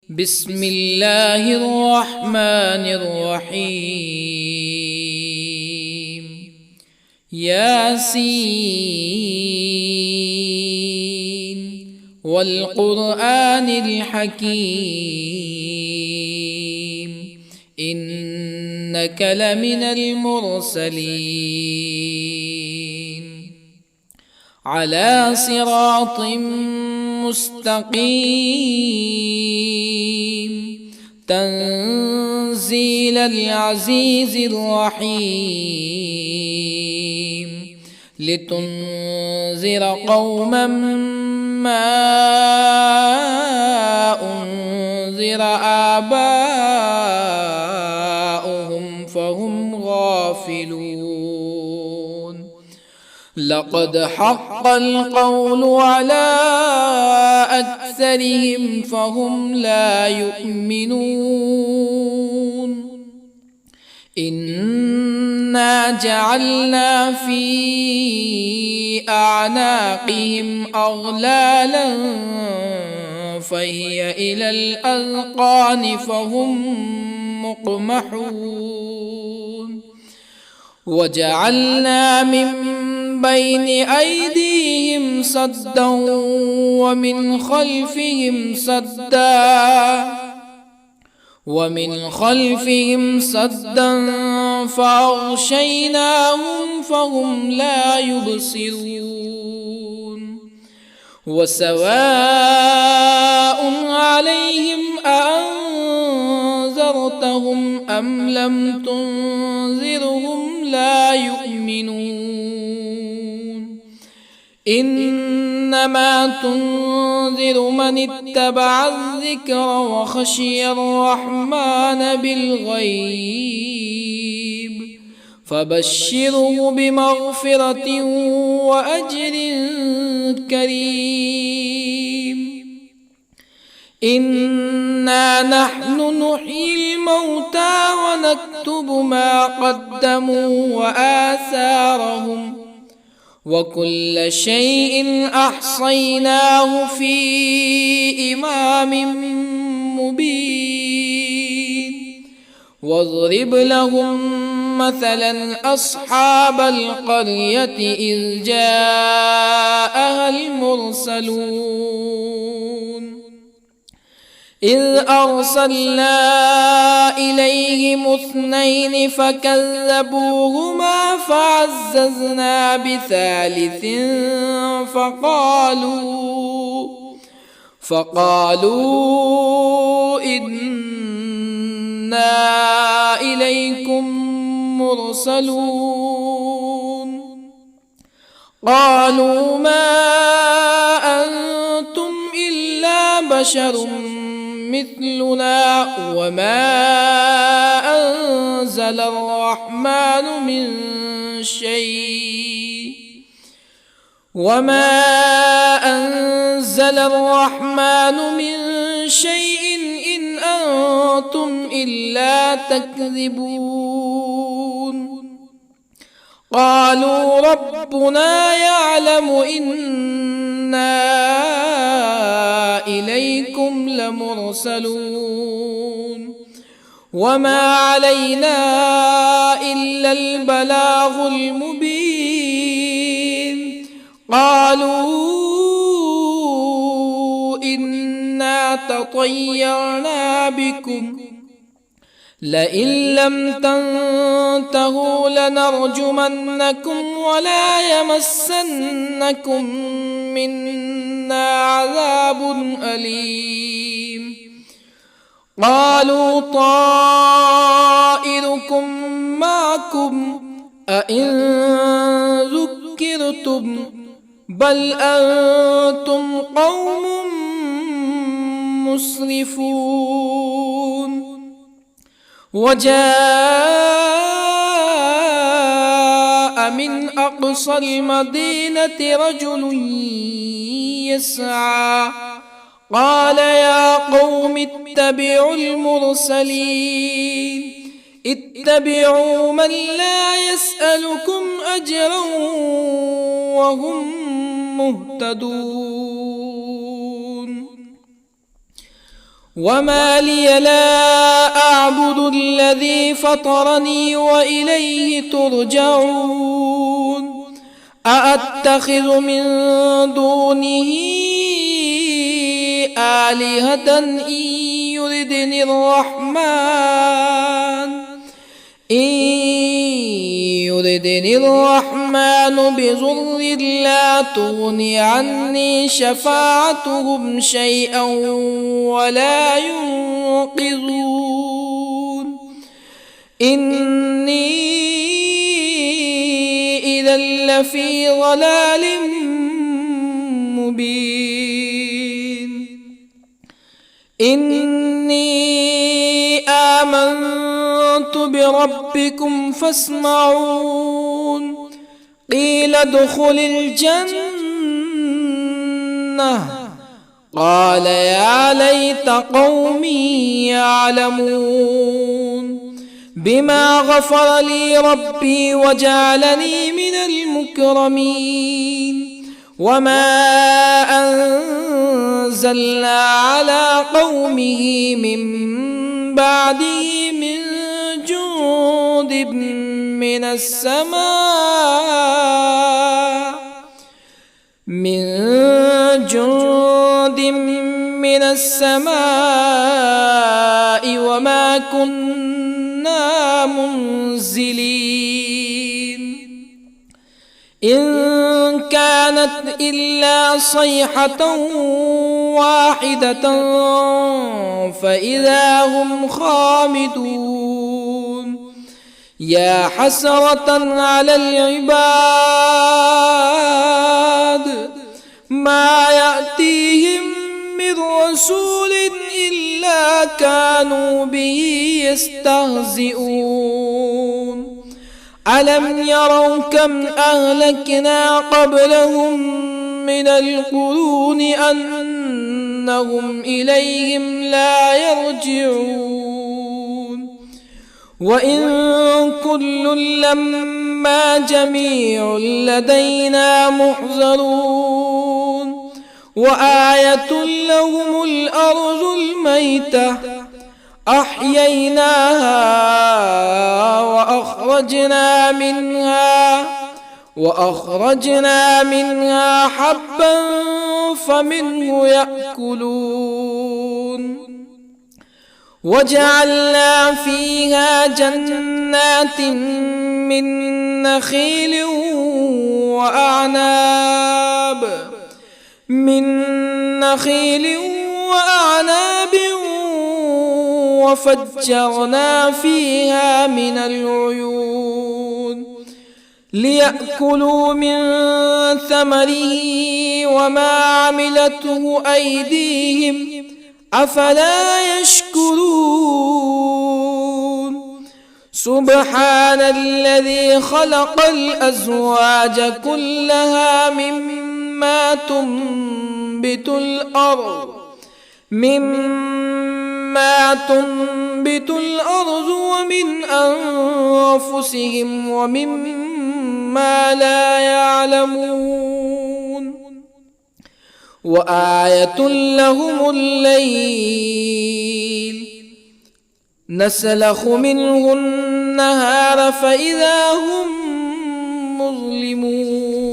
بسم الله الرحمن الرحيم. ياسين والقرآن الحكيم إنك لمن المرسلين على صراط مستقيم تنزيل العزيز الرحيم لتنذر قوما ما أنذر آباؤهم فهم غافلون. لقد حق القول على أكثرهم فهم لا يؤمنون. إنا جعلنا في أعناقهم أغلالا فهي إلى الأذقان فهم مقمحون. وجعلنا من بين أيديهم سدا ومن خلفهم سدا فأغشيناهم فهم لا يبصرون. وسواء عليهم أأنذرتهم أم لم تنذرهم لا يؤمنون. إنما تنذر من اتبع الذكر وخشي الرحمن بالغيب فبشره بمغفرة وأجر كريم. إنا نحن نحيي الموتى ونكتب ما قدموا وآثارهم وكل شيء أحصيناه في إمام مبين. واضرب لهم مثلا أصحاب القرية إذ جاءها المرسلون إذ أرسلنا إليهم اثنين فكذبوهما فعززنا بثالث فقالوا إنا إليكم مرسلون. قالوا ما أنتم إلا بشر مثلنا وما أنزل الرحمن من شيء إن أنتم إلا تكذبون. قالوا ربنا يعلم إنا إليكم لمرسلون وما علينا إلا البلاغ المبين. قالوا إنا تطيرنا بكم لئن لم تنتهوا لنرجمنكم ولا يمسنكم منا عذاب أليم. قالوا طائركم معكم أئن ذكرتم بل أنتم قوم مسرفون. وجاء من أقصى المدينة رجل يسعى قال يا قوم اتبعوا المرسلين اتبعوا من لا يسألكم أجرا وهم مهتدون. وما لي لا أعبد الذي فطرني وإليه ترجعون أأتخذ من دونه آلهة يردني الرحمن بضر لا تغن عني شفاعتهم شيئا ولا ينقذون إني إذا لفي ضلال مبين إني آمنت بربكم فاسمعون قيل ادخل الجنة قال يا ليت قومي يعلمون بما غفر لي ربي وجعلني من المكرمين وما أنزلنا على قومه من بعده من جند من السماء وما كنا منزلين إن كانت إلا صيحة واحدة فإذا هم خامدون يا حسرة على العباد ما يأتيهم من رسول إلا كانوا به يستهزئون ألم يروا كم أهلكنا قبلهم من القرون أنهم إليهم لا يرجعون وإن كل لما جميع لدينا محضرون وآية لهم الأرض الميتة أحييناها وأخرجنا منها حبا فمنه يأكلون وجعلنا فيها جنات من نخيل وأعناب وفجرنا فيها من العيون ليأكلوا من ثمره وما عملته أيديهم أفلا يشكرون سبحان الذي خلق الأزواج كلها مما تنبت الأرض ومن أنفسهم ومما لا يعلمون وآية لهم الليل نسلخ منه النهار فإذا هم مظلمون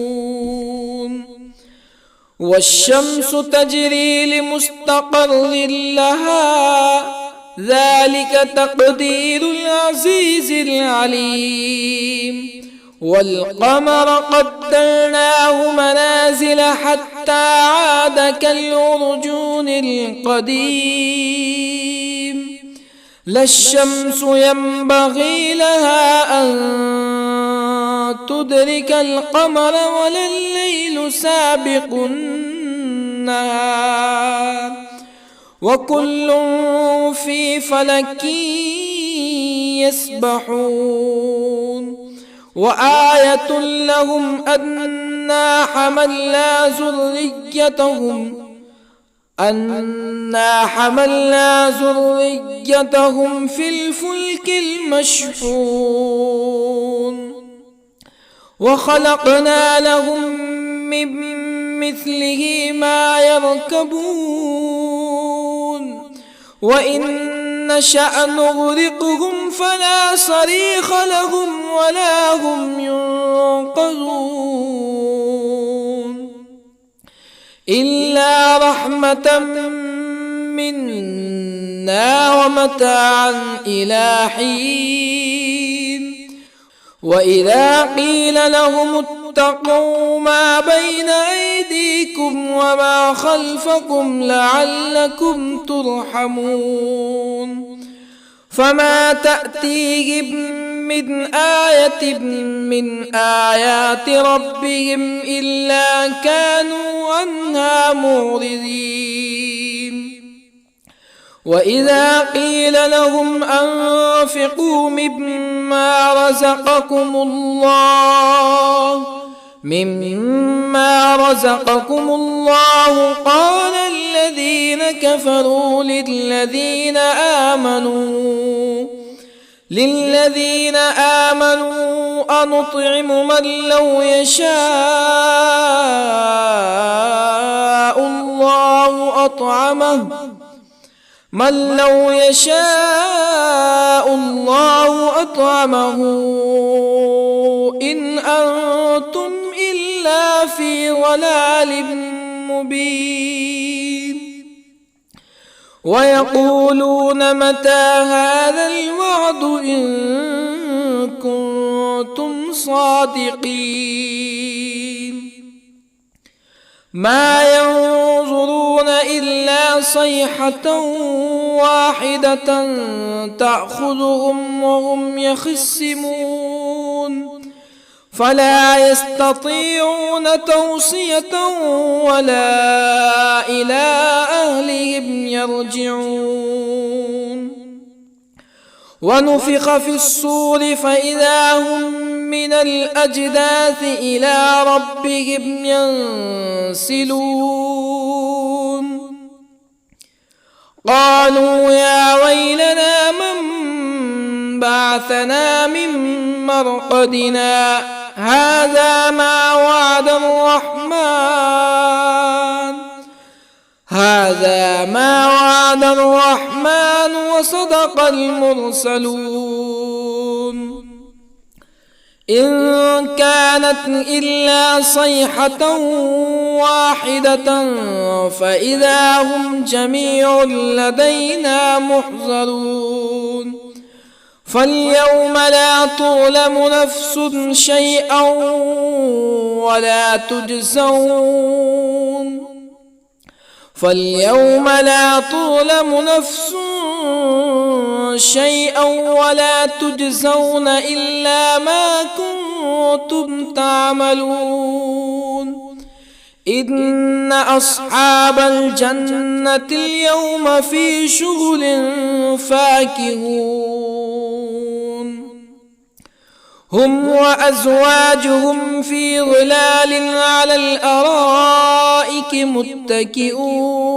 والشمس تجري لمستقر لها ذلك تقدير العزيز العليم والقمر قدرناه منازل حتى عاد كالعرجون القديم لا الشمس ينبغي لها أن تدرك القمر ولا الليل سابق النهار وكل في فلك يسبحون وآية لهم أنا حملنا ذريتهم في الفلك المشحون وخلقنا لهم من مثله ما يركبون وإن نشأ نغرقهم فلا صريخ لهم ولا هم ينقذون إلا رحمة منا ومتاعا إلى حين وإذا قيل لهم اتقوا ما بين أيديكم وما خلفكم لعلكم ترحمون فما تأتيهم من آية من آيات ربهم إلا كانوا عنها معرضين وإذا قيل لهم أنفقوا مما رزقكم الله قال الذين كفروا للذين آمنوا أنطعم من لو يشاء الله أطعمه إن أنتم إلا في ضلال مبين ويقولون متى هذا الوعد إن كنتم صادقين ما ينظرون إلا صيحة واحدة تأخذهم وهم يخصمون فلا يستطيعون توصية ولا إلى أهلهم يرجعون ونفخ في الصور فإذا هم من الأجداث إلى ربهم ينسلون قالوا يا ويلنا من بعثنا من مرقدنا هذا ما وعد الرحمن وصدق المرسلون إن كانت إلا صيحة واحدة فإذا هم جميع لدينا محضرون فاليوم لا تظلم نفس شيئا ولا تجزون إلا ما كنتم تعملون إن أصحاب الجنة اليوم في شغل فاكهون هم وأزواجهم في ظلال على الأرائك متكئون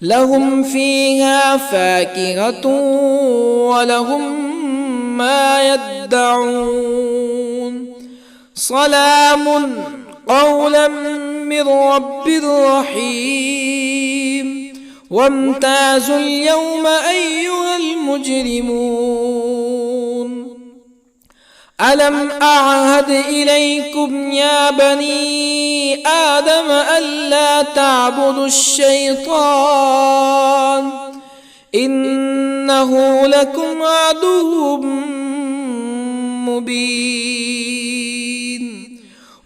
لهم فيها فاكهة ولهم ما يدعون سلام قولا من رب رحيم وامتازوا اليوم أيها المجرمون ألم أعهد إليكم يا بني آدم ألا تعبدوا الشيطان إنه لكم عدو مبين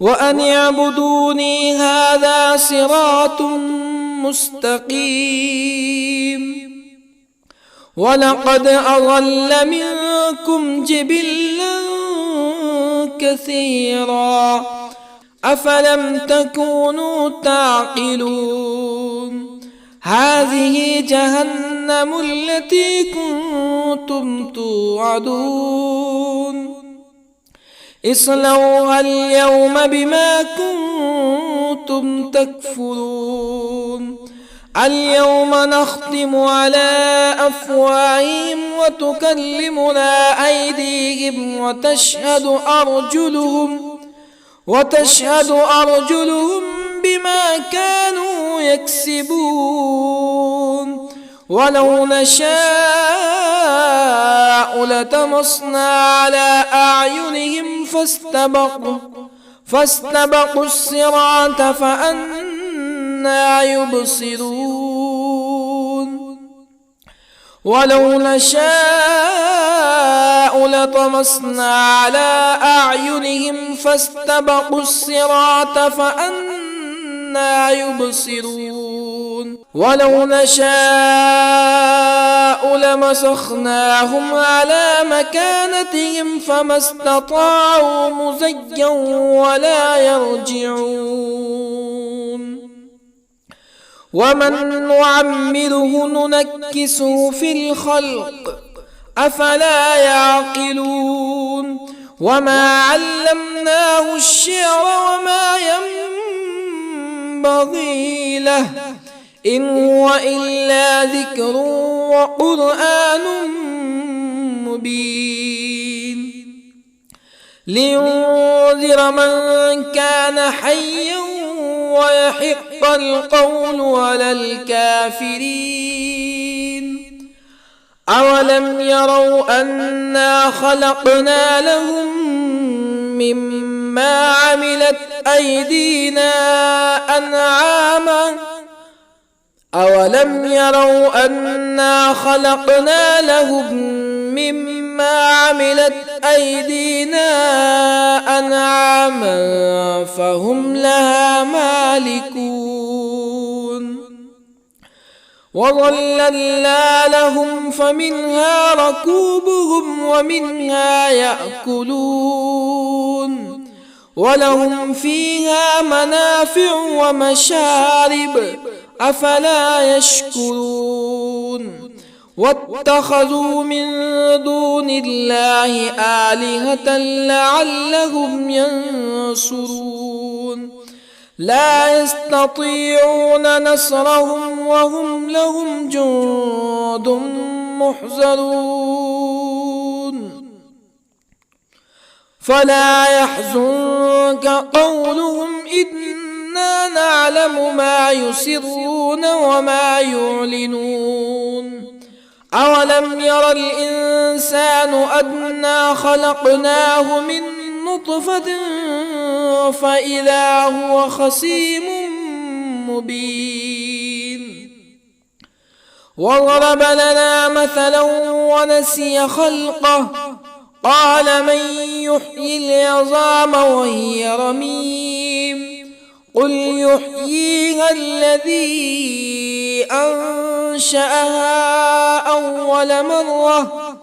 وأن اعبدوني هذا صراط مستقيم ولقد أضل منكم جبلا كثيرا أفلم تكونوا تعقلون هذه جهنم التي كنتم توعدون اصلوها اليوم بما كنتم تكفرون اليوم نختم على أفواههم وتكلمنا أيديهم وتشهد أرجلهم بما كانوا يكسبون ولو نشاء لطمسنا على أعينهم فاستبقوا الصراط فأنى يبصرون ولو نشاء لطمسنا على أعينهم فاستبقوا الصراط فأنى يبصرون ولو نشاء لمسخناهم على مكانتهم فما استطاعوا مزيا ولا يرجعون ومن نعمره ننكسه في الخلق أفلا يعقلون وما علمناه الشعر وما ينبغي له إن هو إلا ذكر وقرآن مبين لينذر من كان حيا ويحق القول على الكافرين أولم يروا أنا خلقنا لهم مما عملت أيدينا أنعاما أولم يروا أنا خلقنا لهم مما عملت أيدينا أنعاما فهم لها مالكون وظللنا لهم فمنها ركوبهم ومنها يأكلون ولهم فيها منافع ومشارب أفلا يشكرون واتخذوا من دون الله آلهة لعلهم ينصرون لا يستطيعون نصرهم وهم لهم جند محضرون فلا يحزنك قولهم إنا نعلم ما يسرون وما يعلنون أولم ير الإنسان أنا خلقناه من نطفة فإذا هو خصيم مبين وضرب لنا مثلا ونسي خلقه قال من يحيي العظام وهي رميم قل يحييها الذي أنشأها أول مرة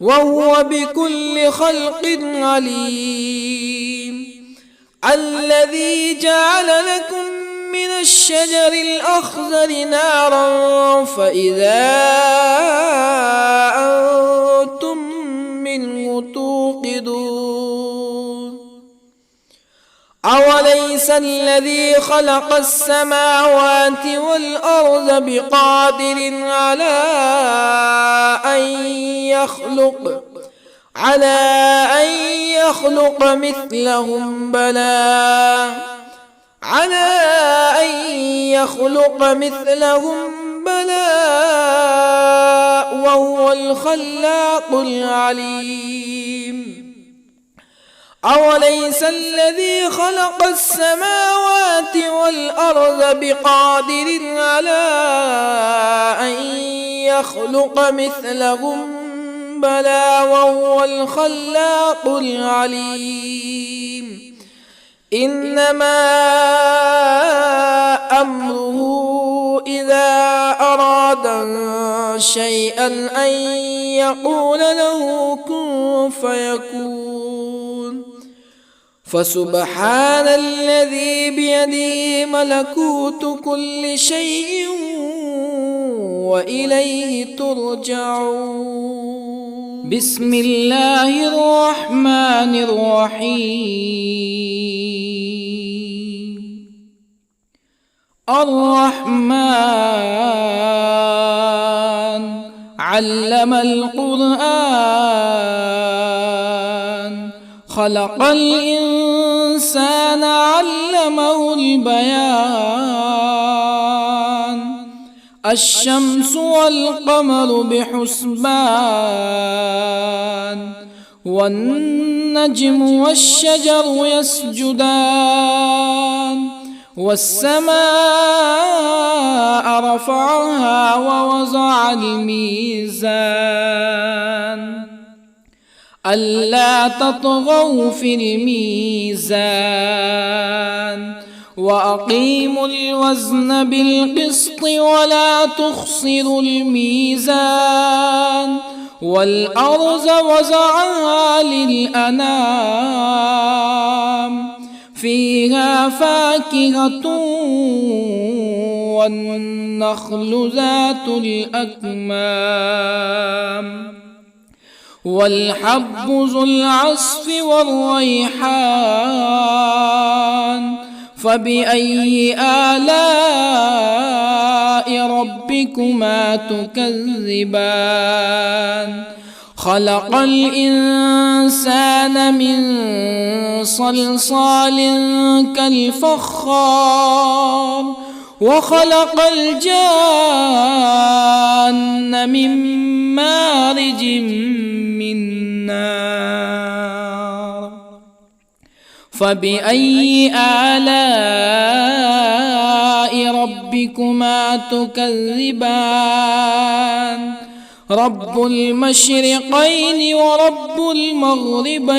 وهو بكل خلق عليم الذي جعل لكم من الشجر الأخضر نارا فإذا أنتم منه توقدون أوليس الذي خلق السماوات والأرض بقادر على أن يخلق مثلهم بلى وهو الخلاق العليم أوليس الذي خلق السماوات والأرض بقادر على أن يخلق مثلهم بلى وهو الخلاق العليم إنما أمره إذا أراد شيئا أن يقول له كن فيكون فسبحان الذي بيده ملكوت كل شيء وإليه ترجعون بسم الله الرحمن الرحيم الرحمن علم القرآن خلق الإنسان علمه البيان الشمس والقمر بحسبان والنجم والشجر يسجدان والسماء رفعها ووضع الميزان ألا تطغوا في الميزان وأقيموا الوزن بالقسط ولا تخسروا الميزان والأرض وضعها للأنام فيها فاكهة والنخل ذات الأكمام والحب ذو العصف والريحان فبأي آلاء ربكما تكذبان خلق الإنسان من صلصال كالفخار وخلق الجان من مارج من نار فبأي آلاء ربكما تكذبان رب المشرقين ورب المغربين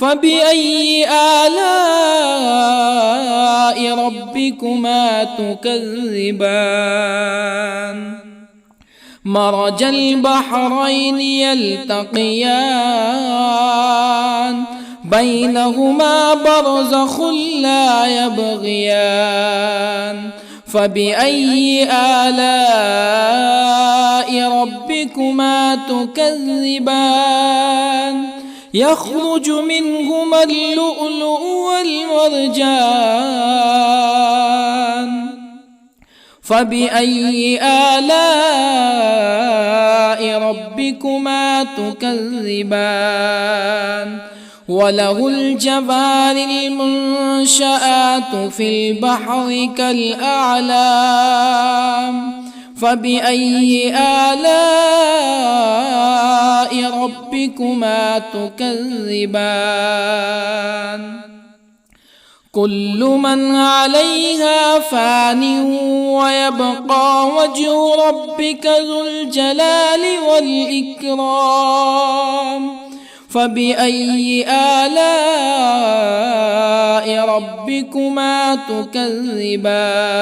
فبأي آلاء ربكما تكذبان مرج البحرين يلتقيان بينهما برزخ لا يبغيان فبأي آلاء ربكما تكذبان يخرج منهما اللؤلؤ والمرجان فبأي آلاء ربكما تكذبان وله الجوار المنشآت في البحر كالأعلام فبأي آلاء ربكما تكذبان كل من عليها فان ويبقى وجه ربك ذو الجلال والإكرام فبأي آلاء ربكما تكذبان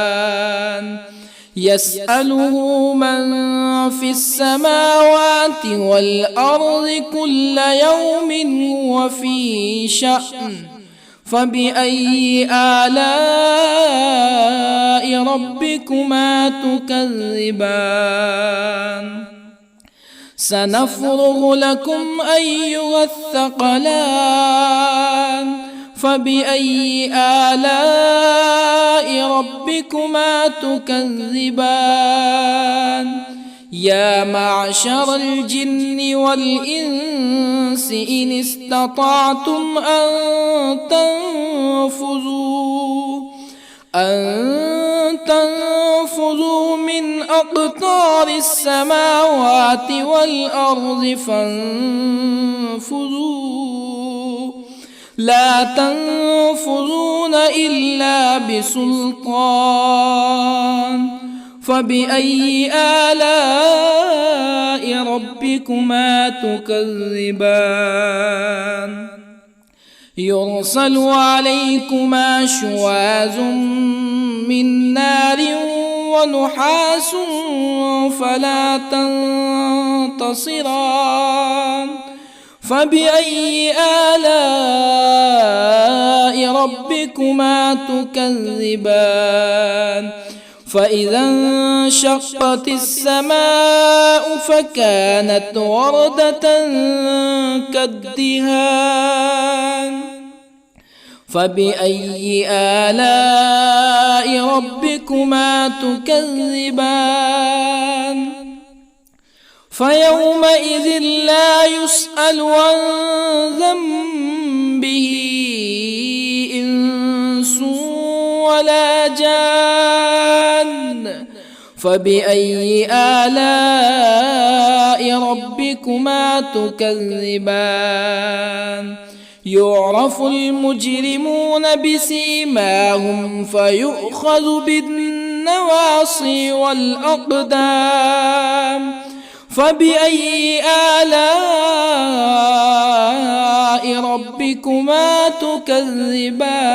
يسأله من في السماوات والأرض كل يوم هو في شأن فبأي آلاء ربكما تكذبان سنفرغ لكم أيها الثقلان فبأي آلاء ربكما تكذبان يا معشر الجن والإنس إن استطعتم أن تنفذوا من أقطار السماوات والأرض فانفذوا لا تنفذون إلا بسلطان فبأي آلاء ربكما تكذبان يرسل عليكما شواظ من نار ونحاس فلا تنتصران فبأي آلاء ربكما تكذبان فإذا انشقت السماء فكانت وردة كالدهان فبأي آلاء ربكما تكذبان فيومئذ لا يسأل عن ذنبه إنس ولا جان. فبأي آلاء ربكما تكذبان؟ يعرف المجرمون بسيماهم فيؤخذ بالنواصي والأقدام. فبأي آلاء ربكما تكذبان؟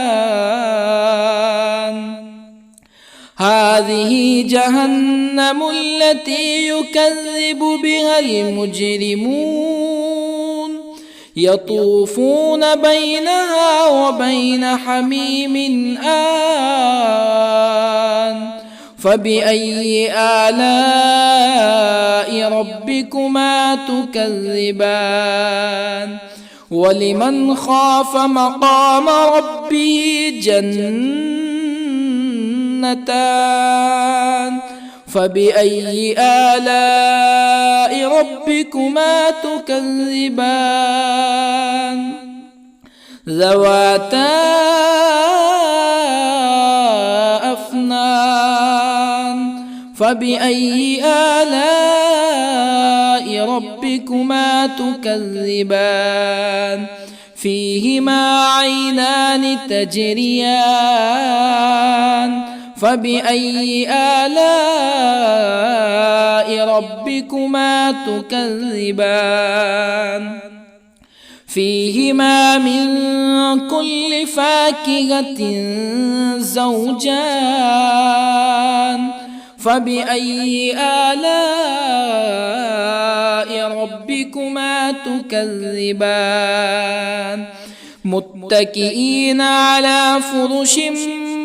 هذه جهنم التي يكذب بها المجرمون يطوفون بينها وبين حميم آن. فبأي آلاء ربكما تكذبان؟ ولمن خاف مقام ربه جنتان. فبأي آلاء ربكما تكذبان؟ ذواتا أفنان. فبأي آلاء ربكما تكذبان؟ فيهما عينان تجريان. فبأي آلاء ربكما تكذبان؟ فيهما من كل فاكهة زوجان. فبأي آلاء ربكما تكذبان؟ متكئين على فرش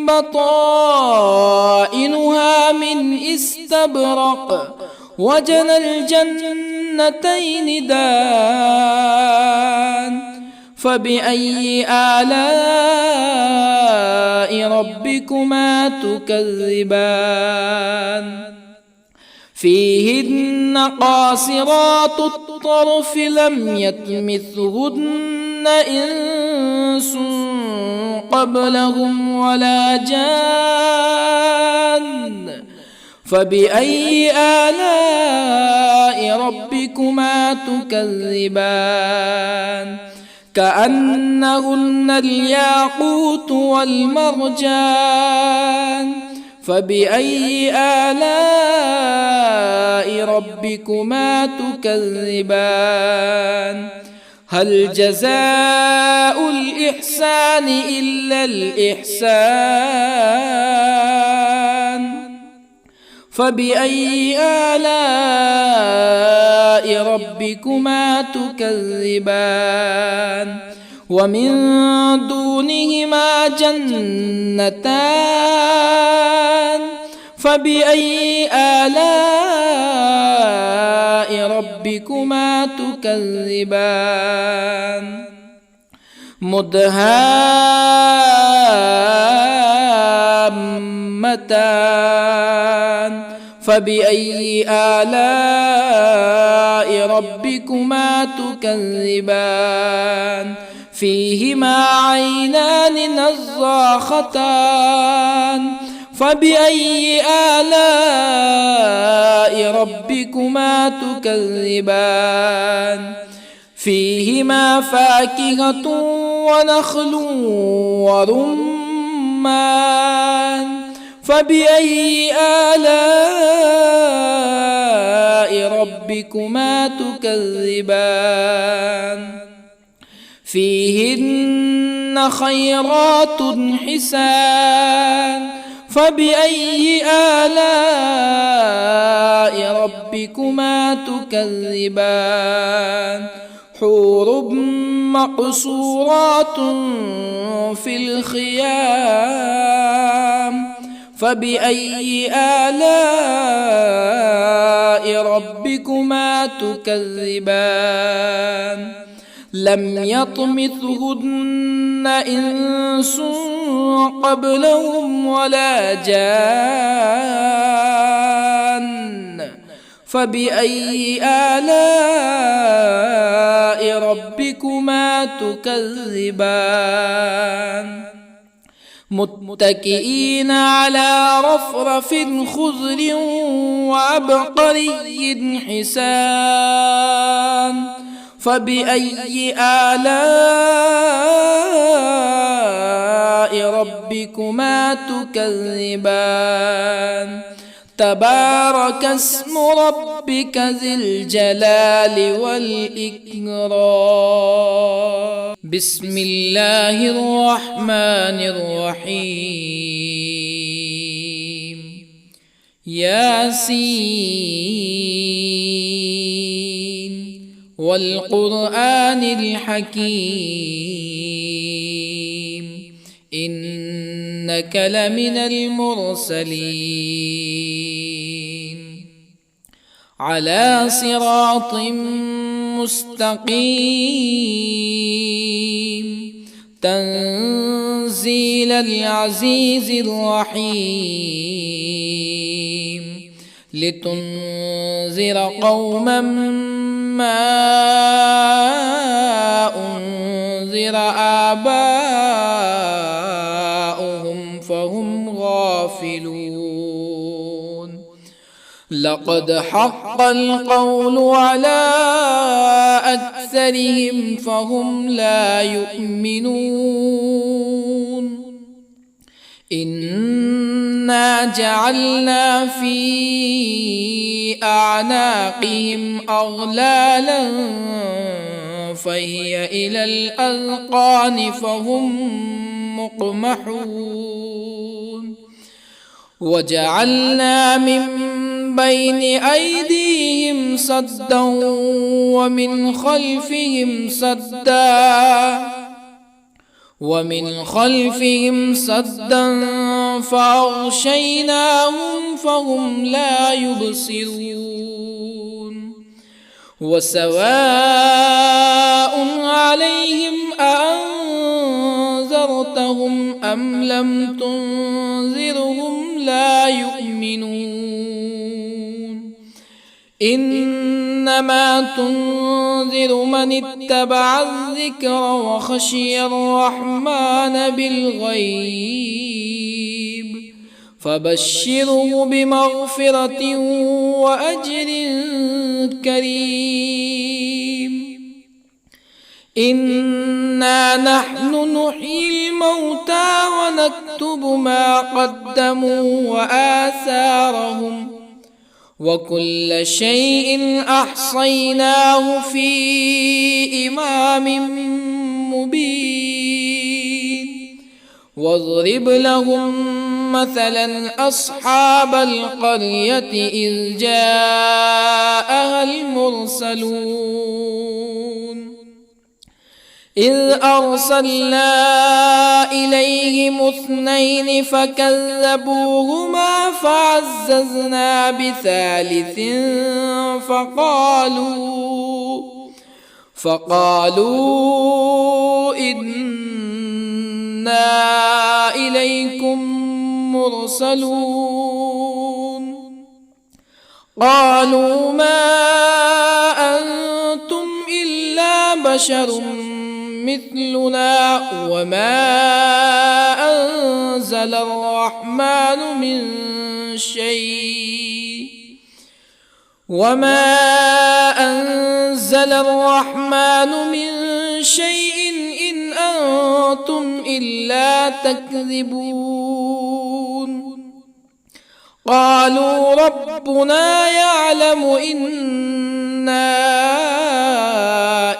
بطائنها من استبرق وجنى الجنتين دان. فبأي آلاء ربكما تكذبان؟ فيهن قاصرات الطرف لم يطمثهن إنس قبلهم ولا جان. فبأي آلاء ربكما تكذبان؟ كأنهن الياقوت والمرجان. فبأي آلاء ربكما تكذبان؟ هل جزاء الإحسان إلا الإحسان؟ فبأي آلاء ربكما تكذبان؟ ومن دونهما جنتان. فبأي آلاء ربكما تكذبان؟ مدهامتان. فبأي آلاء ربكما تكذبان؟ فيهما عينان نضاختان. فبأي آلاء ربكما تكذبان؟ فيهما فاكهة ونخل ورمان. فبأي آلاء ربكما تكذبان؟ فيهن خيرات حسان. فبأي آلاء ربكما تكذبان؟ حور مقصورات في الخيام. فبأي آلاء ربكما تكذبان؟ لم يطمثهن إنس قبلهم ولا جان. فبأي آلاء ربكما تكذبان متكئين على رفرف خضر وعبقري حسان فبأي آلاء ربكما تكذبان تبارك اسم ربك ذي الجلال والإكرام بسم الله الرحمن الرحيم ياسين والقرآن الحكيم إنك لمن المرسلين على صراط مستقيم تنزيل العزيز الرحيم لتنذر قوما ما أنذر آباؤهم فهم غافلون لقد حق القول على أكثرهم فهم لا يؤمنون إنا جعلنا في أعناقهم أغلالا فهي إلى الأذقان فهم مقمحون وجعلنا من بين أيديهم سدا ومن خلفهم سدا فأغشيناهم فهم لا يبصرون وسواء عليهم أأنذرتهم أم لم تنذرهم لا يؤمنون إنما تنذر من اتبع الذكر وخشي الرحمن بالغيب فبشره بمغفرة وأجر كريم إنا نحن نحيي الموتى ونكتب ما قدموا وآثارهم وكل شيء أحصيناه في إمام مبين واضرب لهم مثلا أصحاب القرية إذ جاءها المرسلون إذ أرسلنا إليهم اثنين فكذبوهما فعززنا بثالث فقالوا إنا إليكم مرسلون قالوا ما أنتم إلا بشر مثلنا وما أنزل الرحمن من شيء إن أنتم إلا تكذبون قالوا ربنا يعلم إنا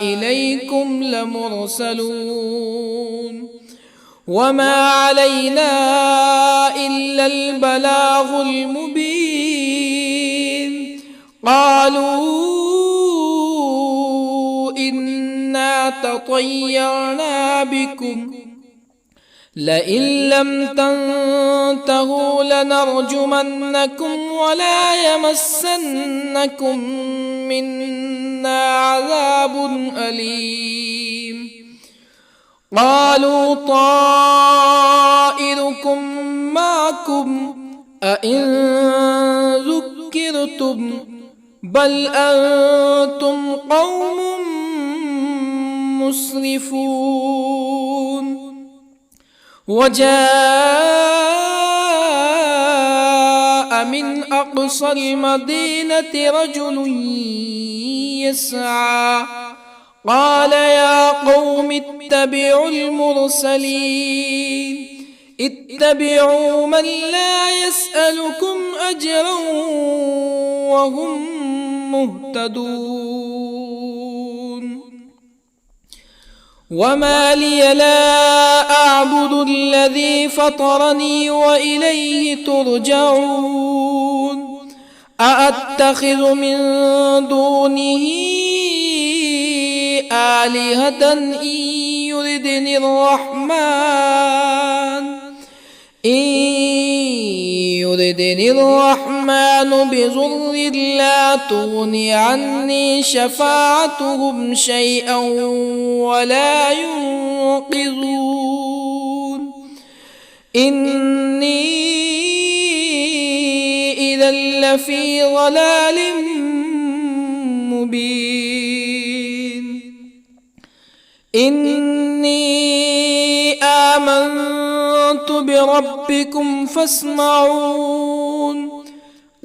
إليكم لمرسلون وما علينا إلا البلاغ المبين قالوا إنا تطيرنا بكم لئن لم تنتهوا لنرجمنكم ولا يمسنكم منا عذاب أليم قالوا طائركم معكم أئن ذكرتم بل أنتم قوم مسرفون. وجاء من أقصى المدينة رجل يسعى قال يا قوم اتبعوا المرسلين اتبعوا من لا يسألكم أجرا وهم مهتدون. وما لي لا أعبد الذي فطرني وإليه ترجعون. أأتخذ من دونه آلهة إن يردني الرحمن بضر لا تغني عني شفاعتهم شيئا ولا ينقذون. إني إذا لفي ضلال مبين. إني آمنت بربكم فاسمعون.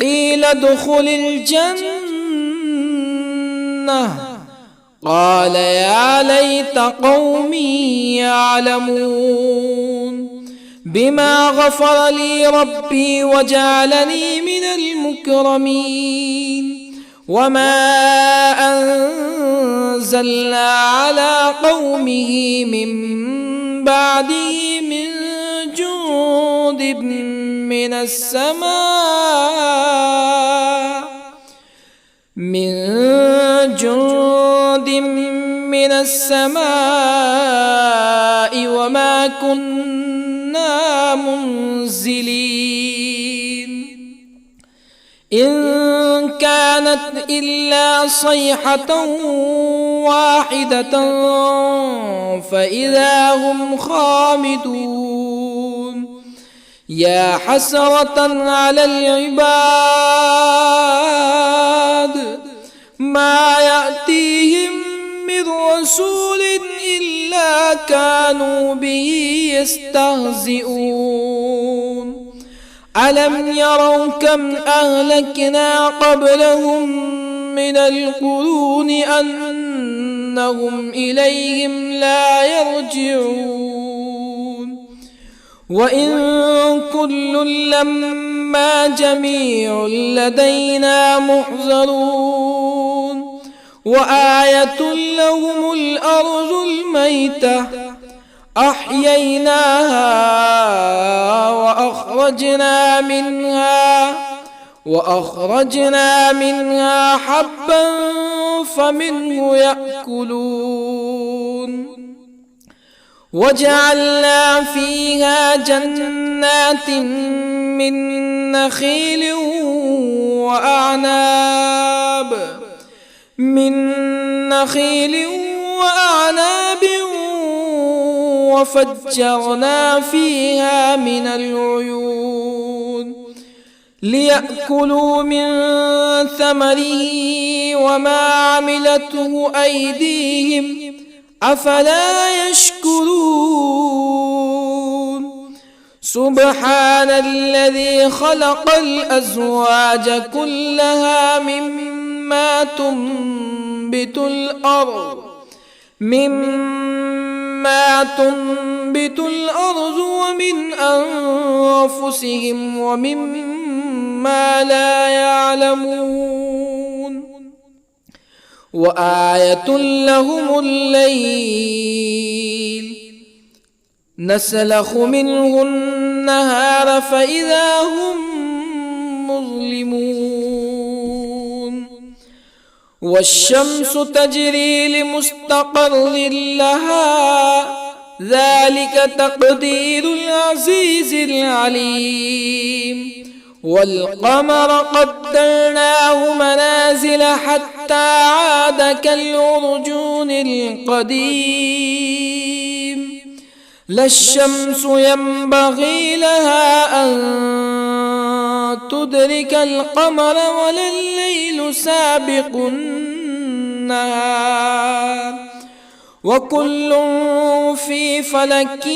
قيل ادخل الجنة قال يا ليت قومي يعلمون. بما غفر لي ربي وجعلني من المكرمين. وما أنزلنا على قومه من بعده من جند من السماء وما كنا منزلين. إن كانت إلا صيحة واحدة فإذا هم خامدون. يا حسرة على العباد ما يأتيهم من رسول إلا كانوا به يستهزئون. ألم يروا كم أهلكنا قبلهم من القرون أنهم إليهم لا يرجعون. وإن كل لما جميع لدينا محضرون. وآية لهم الأرض الميتة أحييناها وأخرجنا منها حبا فمنه يأكلون. وجعلنا فيها جنات من نخيل وأعناب وفجرنا فيها من العيون ليأكلوا من ثمره وما عملته أيديهم أفلا يشكرون. سبحان الذي خلق الأزواج كلها مما تنبت الأرض ومن أنفسهم ومما لا يعلمون. وآية لهم الليل نسلخ منه النهار فإذا هم مظلمون. والشمس تجري لمستقر لها ذلك تقدير العزيز العليم. والقمر قدرناه منازل حتى عاد كالعرجون القديم. لا الشمس ينبغي لها أن تدرك القمر ولا الليل سابق النهار وكل في فلك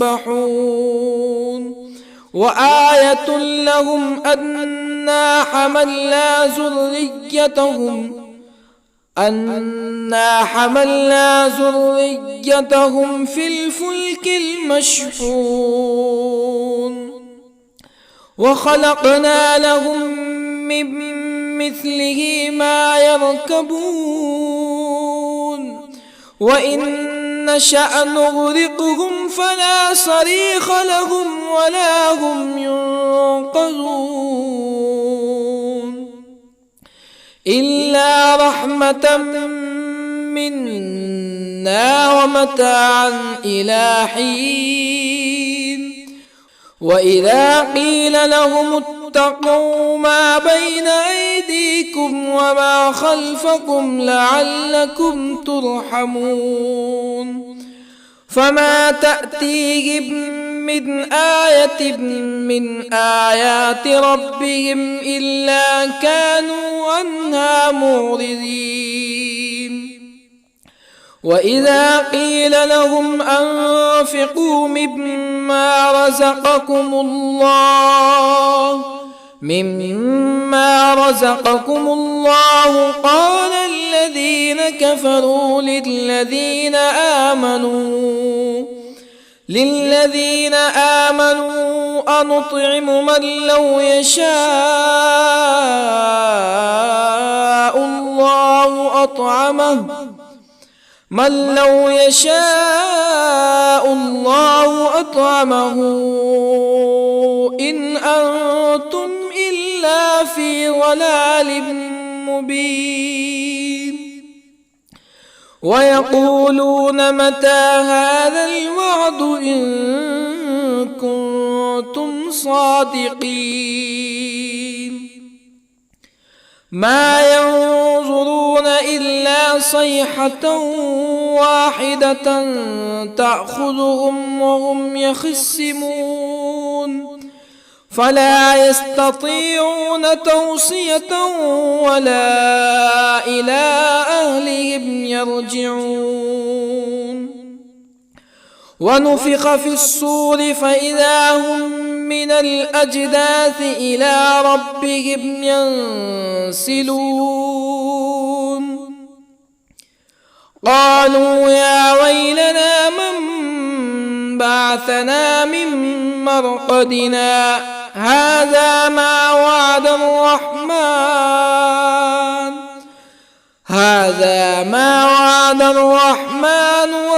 يسبحون وآية لهم أنا حملنا ذريتهم في الفلك المشحون وخلقنا لهم من مثله ما يركبون وإن نشأ نغرقهم فلا صريخ لهم ولا هم ينقذون إلا رحمة منا ومتاعا إلى حين وإذا قيل لهم اتقوا ما بين أيديكم وما خلفكم لعلكم ترحمون فما تأتيهم من آية من آيات ربهم إلا كانوا عنها معرضين وإذا قيل لهم أنفقوا مما رزقكم الله قال الذين كفروا للذين آمنوا أنطعم من لو يشاء الله أطعمه إن أنتم إلا في ضلال مبين ويقولون متى هذا الوعد إن كنتم صادقين ما ينظرون إلا صيحة واحدة تأخذهم وهم يخصمون فلا يستطيعون توصية ولا إلى أهلهم يرجعون ونفخ في الصور فإذا هم من الأجداث إلى ربهم ينسلون قالوا يا ويلنا من بعثنا من مرقدنا هذا ما وعد الرحمن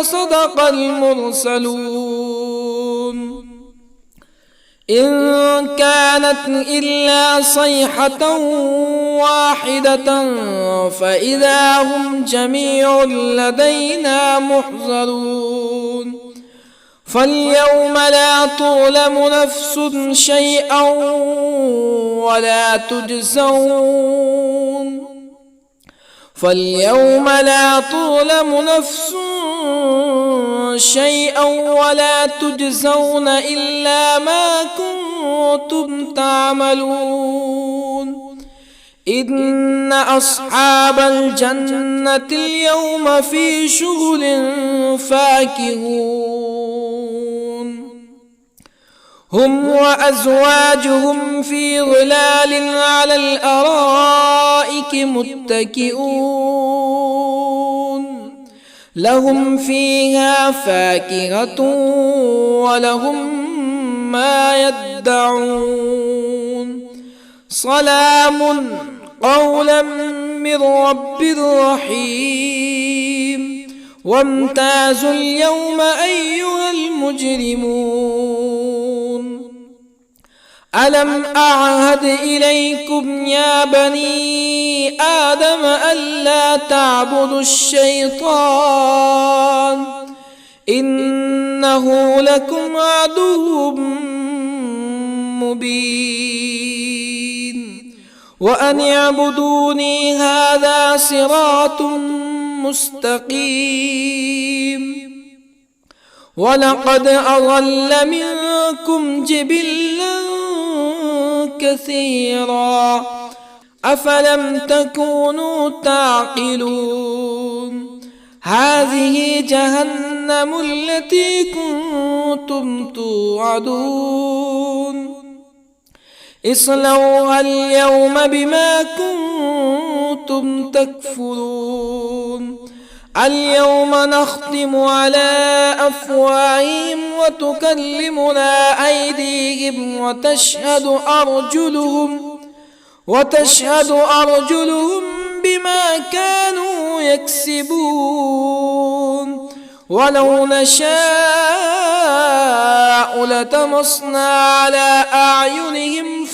وصدق المرسلون إن كانت إلا صيحة واحدة فإذا هم جميع لدينا محضرون فاليوم لا تظلم نفس شيئا ولا تجزون إلا ما كنتم تعملون إن أصحاب الجنة اليوم في شغل فاكهون هم وأزواجهم في ظلال على الأرائك متكئون لهم فيها فاكهة ولهم ما يدعون سلام قولا من رب رحيم وامتازوا اليوم أيها المجرمون ألم أعهد إليكم يا بني آدم ألا تعبدوا الشيطان إنه لكم عدو مبين وأن اعبدوني هذا صراط مستقيم ولقد أضل منكم جبلا كثيرا أفلم تكونوا تعقلون هذه جهنم التي كنتم توعدون اصلوها اليوم بما كنتم تكفرون اليوم نختم على أفواههم وتكلمنا أيديهم وتشهد أرجلهم بما كانوا يكسبون ولو نشاء لطمسنا على أعينهم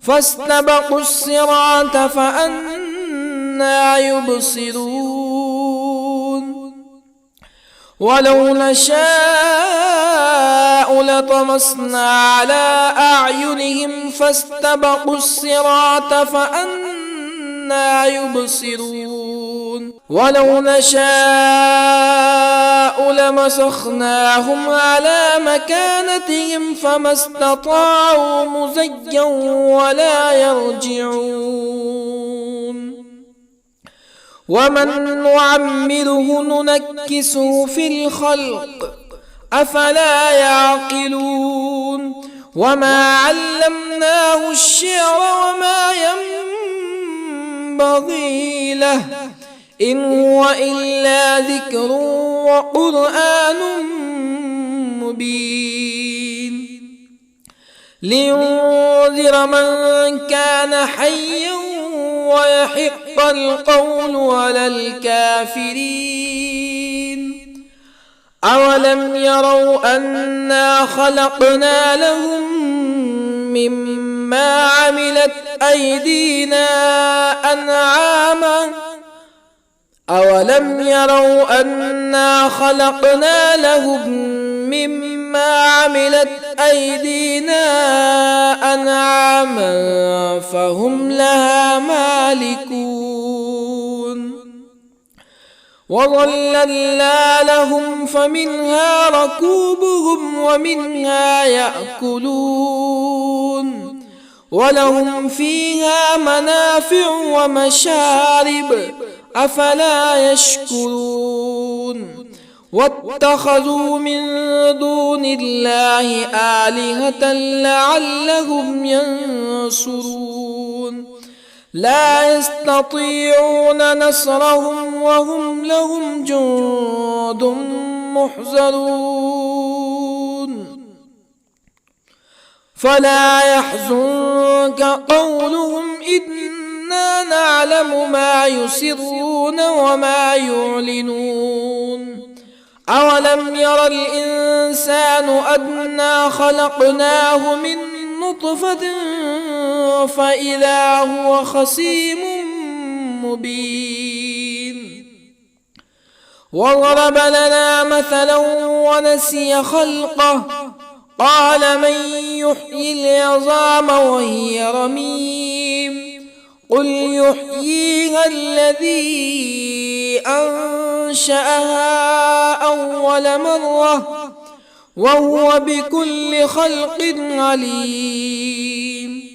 فاستبقوا الصراط فأنى يبصرون ولو نشاء لطمسنا على أعينهم فاستبقوا الصراط فأنى يبصرون ولو نشاء لمسخناهم على مكانتهم فما استطاعوا مزيا ولا يرجعون ومن نعمره ننكسه في الخلق أفلا يعقلون وما علمناه الشعر وما ينبغي له إن هو إلا ذكر وقرآن مبين لينذر من كان حيا ويحق القول على الكافرين أولم يروا أنا خلقنا لهم مما عملت أيدينا أنعاما أولم يروا أنا خلقنا لهم مما عملت أيدينا أنعاما فهم لها مالكون وظللنا لهم فمنها ركوبهم ومنها يأكلون ولهم فيها منافع ومشارب أفلا يشكرون واتخذوا من دون الله آلهة لعلهم ينصرون لا يستطيعون نصرهم وهم لهم جند محضرون فلا يحزنك قولهم إنا نعلم ما يسرون وما يعلنون أولم ير الإنسان أنا خلقناه من نطفة فإذا هو خصيم مبين وضرب لنا مثلا ونسي خلقه قال من يحيي العظام وهي رميم قل يحييها الذي أنشأها أول مرة وهو بكل خلق عليم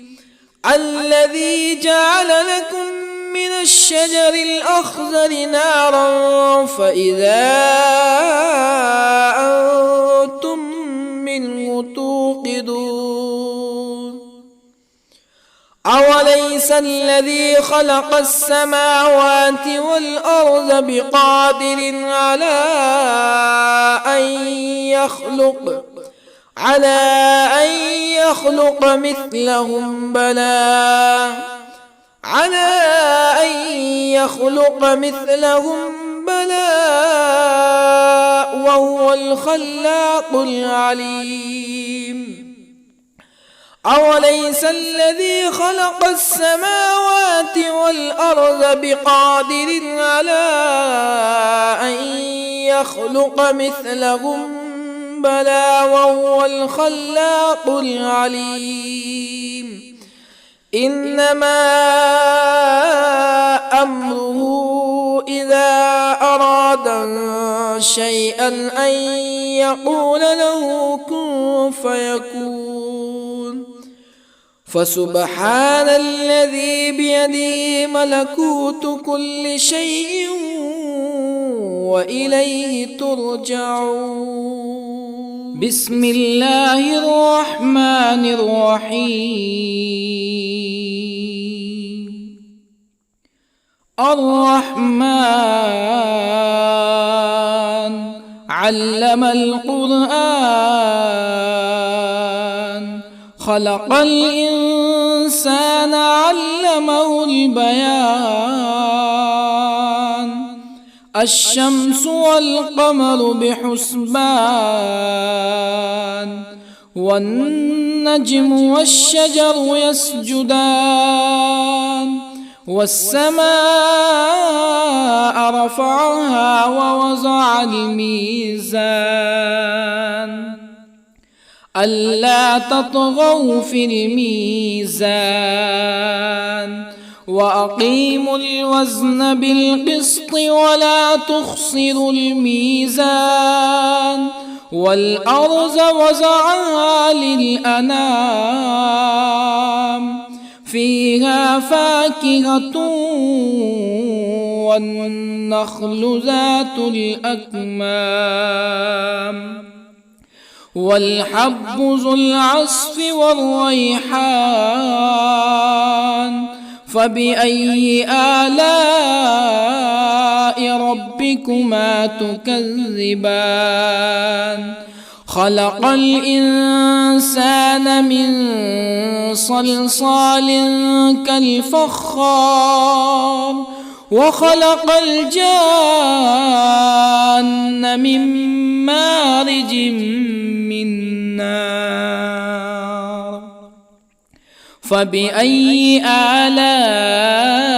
الذي جعل لكم من الشجر الأخضر نارا فإذا أنتم منه توقدون أوليس الذي خلق السماوات والأرض بقادر على أن يخلق مثلهم بلى وهو الخلاق العليم أوليس الذي خلق السماوات والأرض بقادر على أن يخلق مثلهم بلى وهو الخلاق العليم إنما أمره إذا أراد شيئا أن يقول له كن فيكون فسبحان الذي بيده ملكوت كل شيء وإليه ترجعون. بسم الله الرحمن الرحيم. الرحمن علم القرآن، خلق الإنسان علمه البيان. الشمس والقمر بحسبان، والنجم والشجر يسجدان. والسماء رفعها ووضع الميزان، ألا تطغوا في الميزان. وأقيموا الوزن بالقسط ولا تخسروا الميزان. والأرض وضعها للأنام، فيها فاكهة والنخل ذات الأكمام، والحب ذو العصف والريحان. فبأي آلاء ربكما تكذبان؟ خلق الإنسان من صلصال كالفخار، وخلق الجان من مارج من نار. فبأي آلاء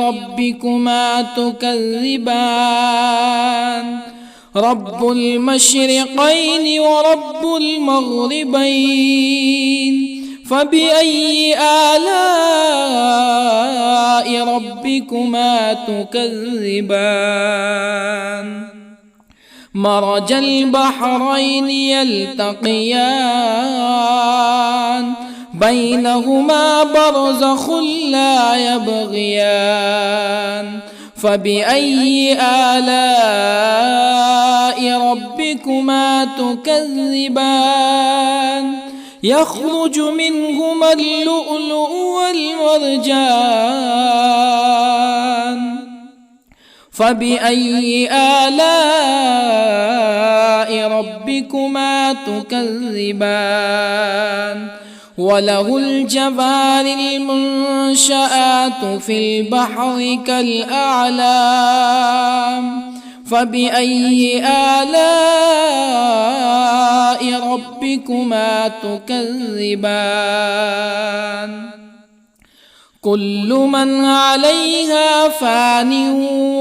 ربكما تكذبان؟ رب المشرقين ورب المغربين. فبأي آلاء ربكما تكذبان؟ مرج البحرين يلتقيان، بينهما برزخ لا يبغيان. فبأي آلاء ربكما تكذبان؟ يخرج منهما اللؤلؤ والمرجان. فبأي آلاء ربكما تكذبان؟ وله الجوار المنشآت في البحر كالأعلام. فبأي آلاء ربكما تكذبان؟ كل من عليها فان،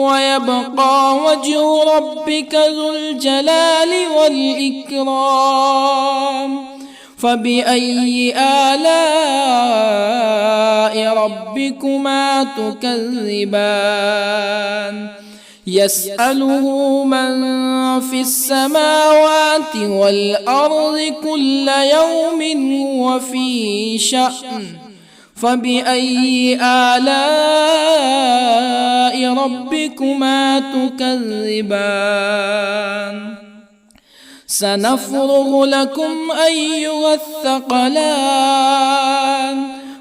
ويبقى وجه ربك ذو الجلال والإكرام. فبأي آلاء ربكما تكذبان؟ يسأله من في السماوات والأرض كل يوم هو في شأن. فبأي آلاء ربكما تكذبان؟ سنفرغ لكم أيها الثقلان.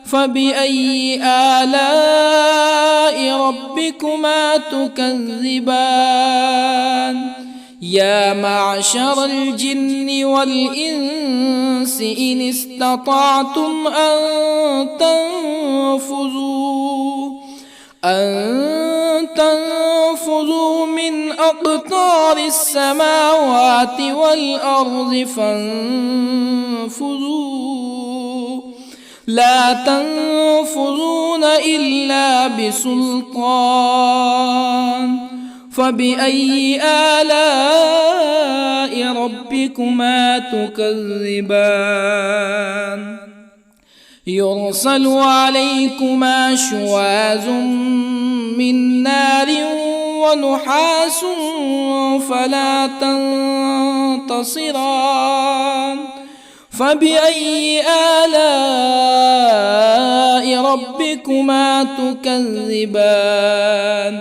فبأي آلاء ربكما تكذبان؟ يا معشر الجن والإنس إن استطعتم أن تنفذوا من أقطار السماوات والأرض فانفذوا، لا تنفذون إلا بسلطان. فبأي آلاء ربكما تكذبان؟ يرسل عليكما شواظ من نار ونحاس فلا تنتصران. فبأي آلاء ربكما تكذبان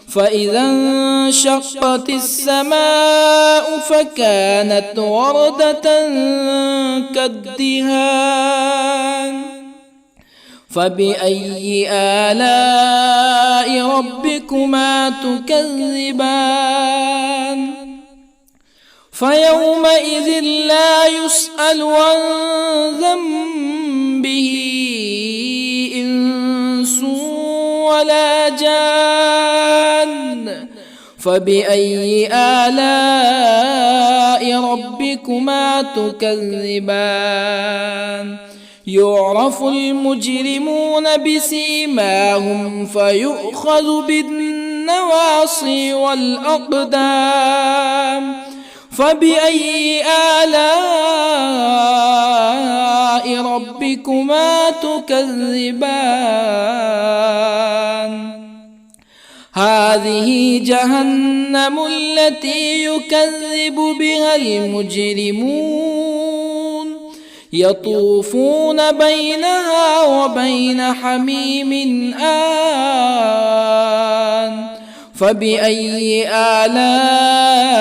فإذا انشقت السماء فكانت وردة كالدهان فبأي آلاء ربكما تكذبان فيومئذ لا يسأل عن ذنبه إنس ولا جان فبأي آلاء ربكما تكذبان يعرف المجرمون بسيماهم فيؤخذ بالنواصي والأقدام فبأي آلاء ربكما تكذبان هذه جهنم التي يكذب بها المجرمون يطوفون بينها وبين حميم آن فبأي آلاء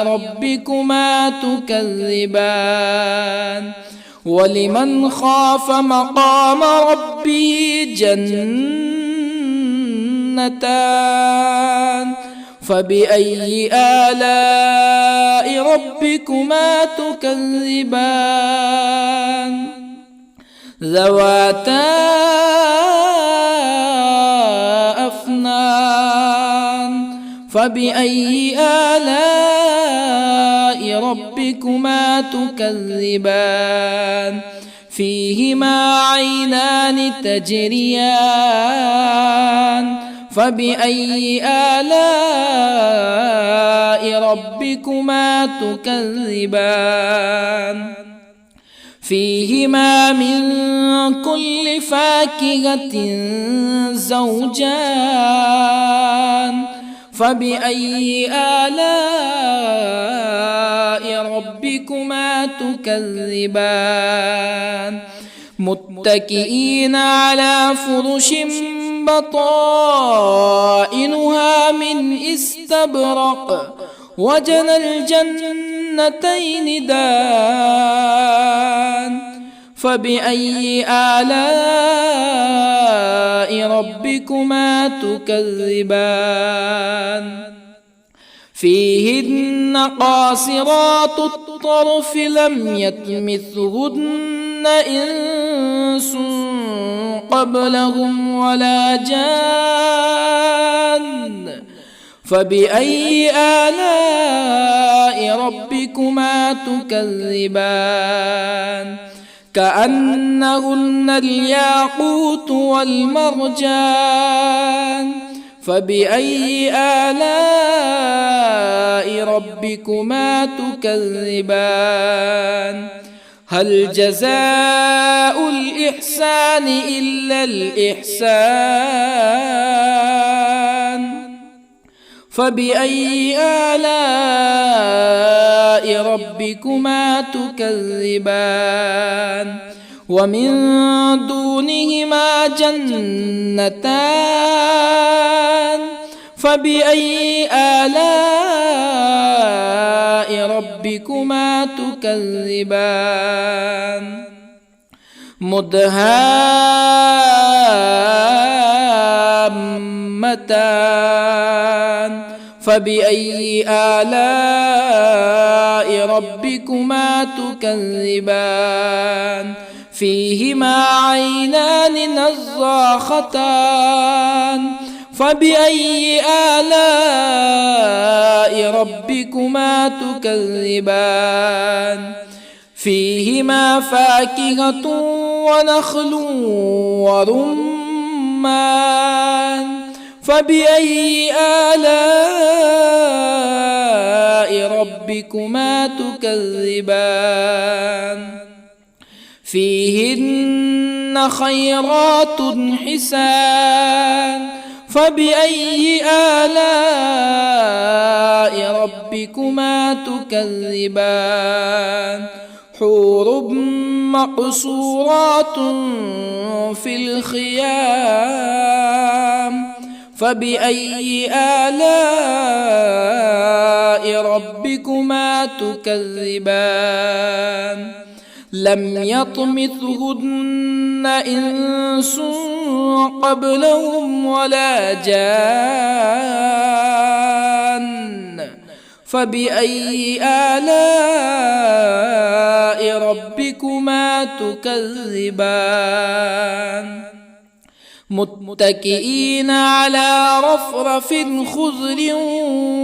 ربكما تكذبان ولمن خاف مقام ربه جنتان فبأي آلاء ربكما تكذبان ذواتا أفنان فبأي آلاء ربكما تكذبان فيهما عينان تجريان فبأي آلاء ربكما تكذبان فيهما من كل فاكهة زوجان فبأي آلاء ربكما تكذبان متكئين على فرش بطائنها من استبرق وجنى الجنتين دان فبأي آلاء ربكما تكذبان فيهن قاصرات الطرف لم يطمثهن إنس قبلهم ولا جان فبأي آلاء ربكما تكذبان كأنهن الياقوت والمرجان فبأي آلاء ربكما تكذبان هل جزاء الإحسان إلا الإحسان فبأي آلاء ربكما تكذبان ومن دونهما جنتان فبأي آلاء ربكما تكذبان مدهامتان فبأي آلاء ربكما تكذبان فيهما عينان نضاختان فبأي آلاء ربكما تكذبان فيهما فاكهة ونخل ورمان فبأي آلاء ربكما تكذبان فيهن خيرات حسان فبأي آلاء ربكما تكذبان حور مقصورات في الخيام فبأي آلاء ربكما تكذبان لم يطمثهن إنس قبلهم ولا جان فبأي آلاء ربكما تكذبان متكئين على رفرف خضر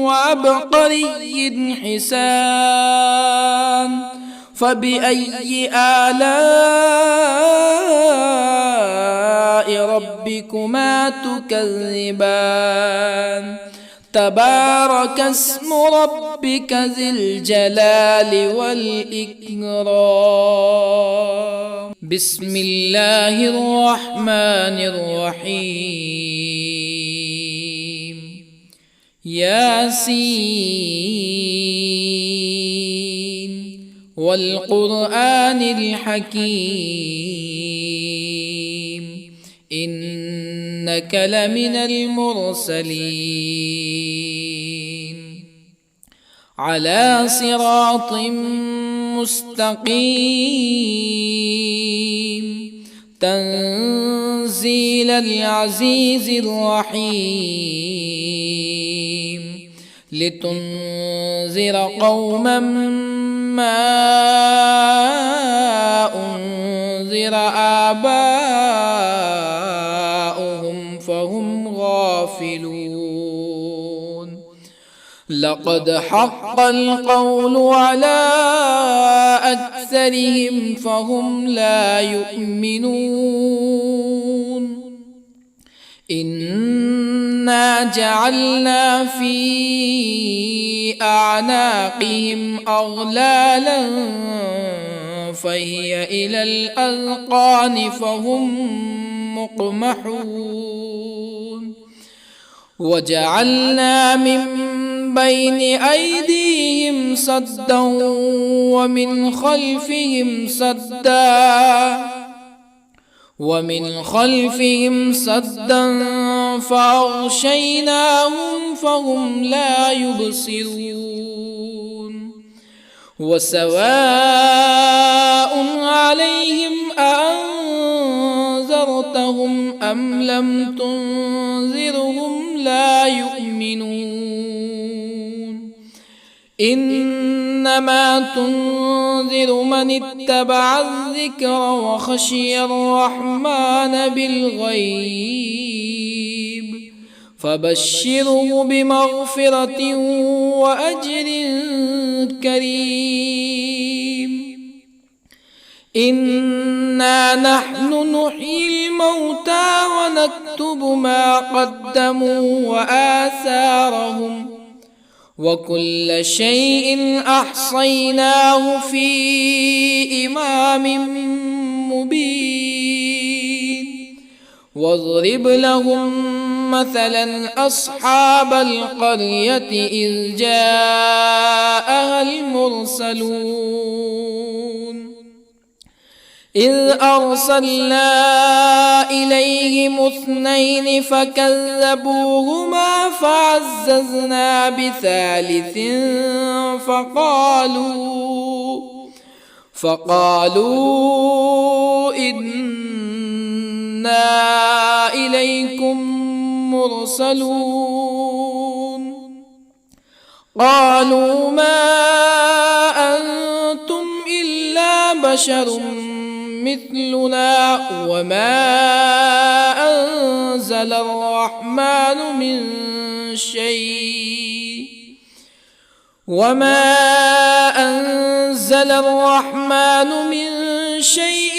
وعبقري حسان فبأي آلاء ربكما تكذبان تبارك اسم ربك ذي الجلال والإكرام بسم الله الرحمن الرحيم ياسين والقرآن الحكيم إنك لمن المرسلين على صراط مستقيم تنزيل العزيز الرحيم لتنذر قوما ما أنذر آباؤهم فهم غافلون لقد حق القول على أكثرهم فهم لا يؤمنون إنا جعلنا في أعناقهم أغلالا فهي إلى الأذقان فهم مقمحون وجعلنا من بين أيديهم سدا ومن خلفهم سدا فأغشيناهم فهم لا يبصرون وسواء عليهم أأنذرتهم أم لم تنذرهم لا يؤمنون إنما تنذر من اتبع الذكر وخشي الرحمن بالغيب فبشره بمغفرة وأجر كريم إنا نحن نحيي الموتى ونكتب ما قدموا وآثارهم وكل شيء أحصيناه في إمام مبين واضرب لهم مثلا أصحاب القرية إذ جاءها المرسلون إذ أرسلنا إليهم اثنين فكذبوهما فعززنا بثالث فقالوا إنا إليكم مرسلون قالوا ما أنتم إلا بشر مثلنا وما أنزل الرحمن من شيء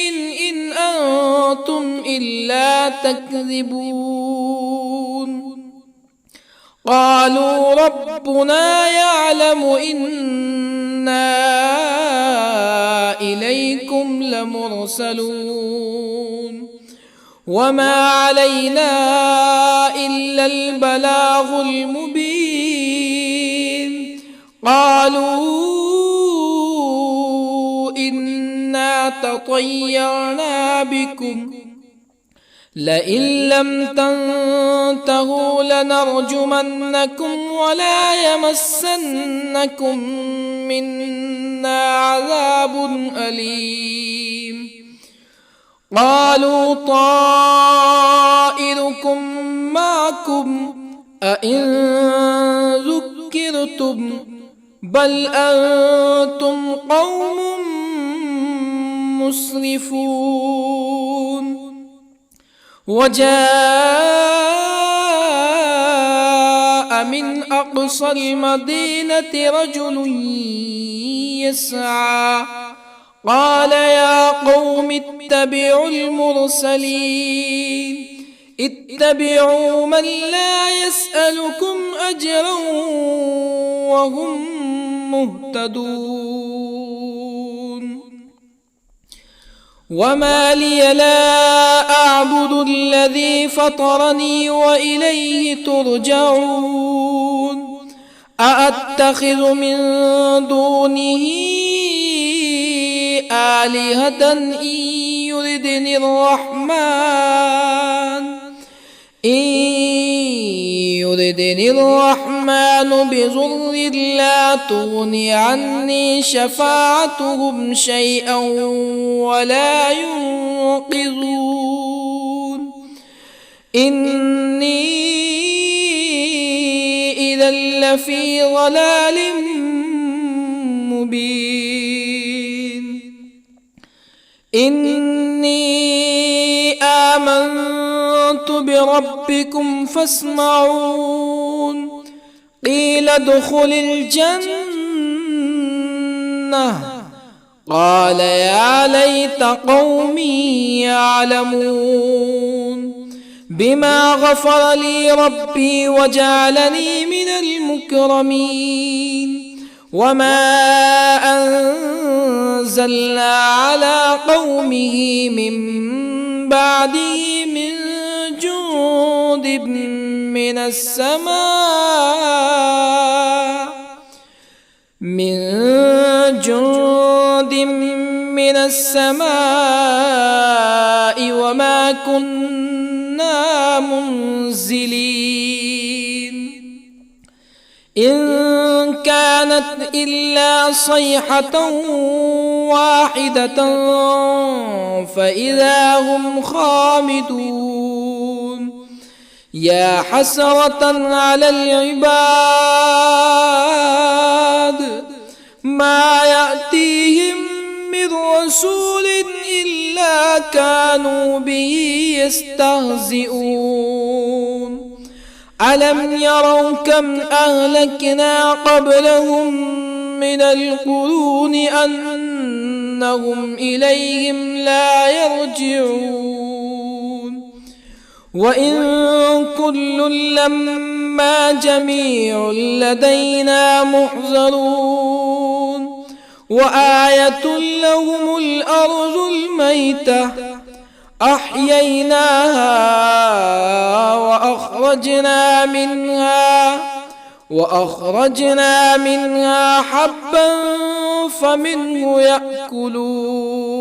إن أنتم إلا تكذبون قالوا ربنا يعلم إنا إليكم لمرسلون وما علينا إلا البلاغ المبين قالوا إنا تطيرنا بكم لئن لم تنتهوا لنرجمنكم ولا يمسنكم منا عذاب أليم قالوا طائركم معكم أئن ذكرتم بل أنتم قوم مسرفون وجاء من أقصى المدينة رجل يسعى قال يا قوم اتبعوا المرسلين اتبعوا من لا يسألكم أجرا وهم مهتدون وما لي لا أعبد الذي فطرني وإليه ترجعون أأتخذ من دونه آلهة إن يردني الرحمن بضر لا تغن عني شفاعتهم شيئا ولا ينقذون إني إذا لفي ضلال مبين إني آمنت بربكم فاسمعون قيل ادخل الجنة قال يا ليت قومي يعلمون بما غفر لي ربي وجعلني من المكرمين وما أنزلنا على قومه من بعده من جند من السماء وما كنا منزلين إن كانت إلا صيحة واحدة فإذا هم خامدون يا حسرة على العباد ما يأتيهم من رسول إلا كانوا به يستهزئون ألم يروا كم أهلكنا قبلهم من القرون أنهم إليهم لا يرجعون وإن كل لما جميع لدينا محضرون وآية لهم الأرض الميتة أحييناها وأخرجنا منها حبا فمنه يأكلون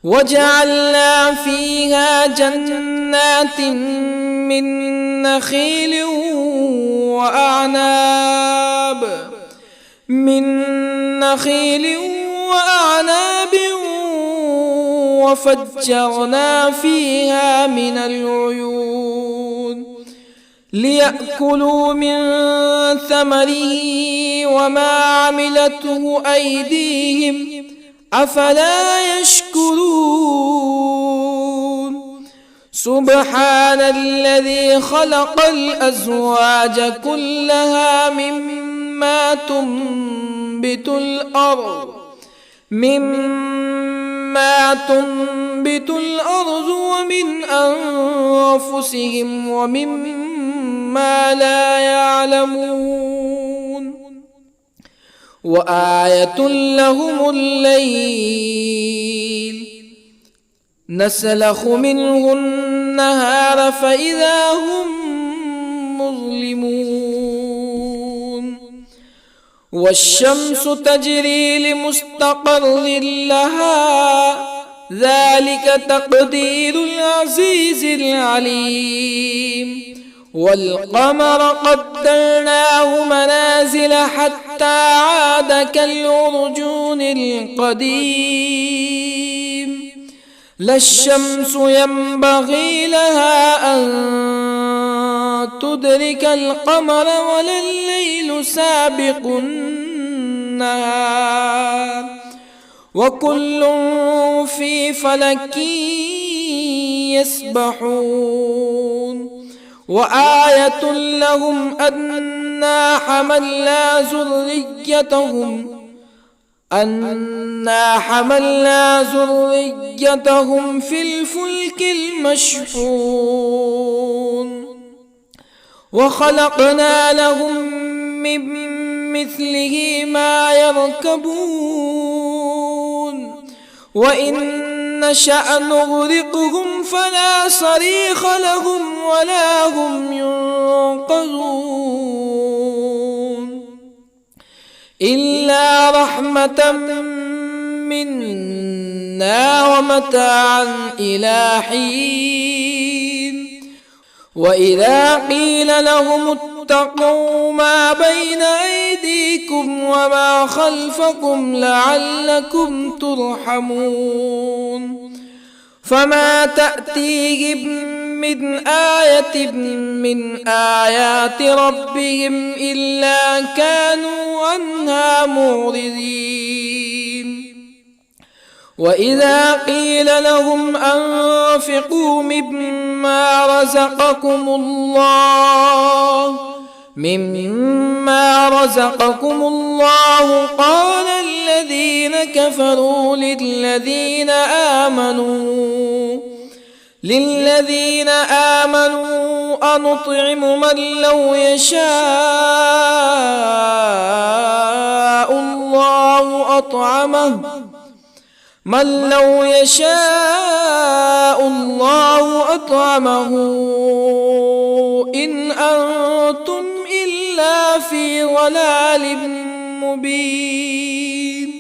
وجعلنا فيها جنات من نخيل وأعناب وفجرنا فيها من العيون ليأكلوا من ثمره وما عملته أيديهم أفلا يشكرون سبحان الذي خلق الأزواج كلها مما تنبت الأرض ومن أنفسهم ومما لا يعلمون وآية لهم الليل نسلخ منه النهار فإذا هم مظلمون والشمس تجري لمستقر لها ذلك تقدير العزيز العليم والقمر قدرناه منازل حتى عاد كالعرجون القديم لا الشمس ينبغي لها أن تدرك القمر ولا الليل سابق النهار وكل في فلك يسبحون وآية لهم أنا حملنا ذريتهم في الفلك المشحون وخلقنا لهم من مثله ما يركبون وإن نشأ نغرقهم فلا صريخ لهم ولا هم ينقذون إلا رحمة منا ومتاعا إلى حين وإذا قيل لهم اتقوا ما بين أيديكم وما خلفكم لعلكم ترحمون فما تأتيهم من آية من آيات ربهم إلا كانوا عنها معرضين وإذا قيل لهم أنفقوا مما رزقكم الله قال الذين كفروا للذين آمنوا أنطعم من لو يشاء الله أطعمه إن أنتم إلا في ضلال مبين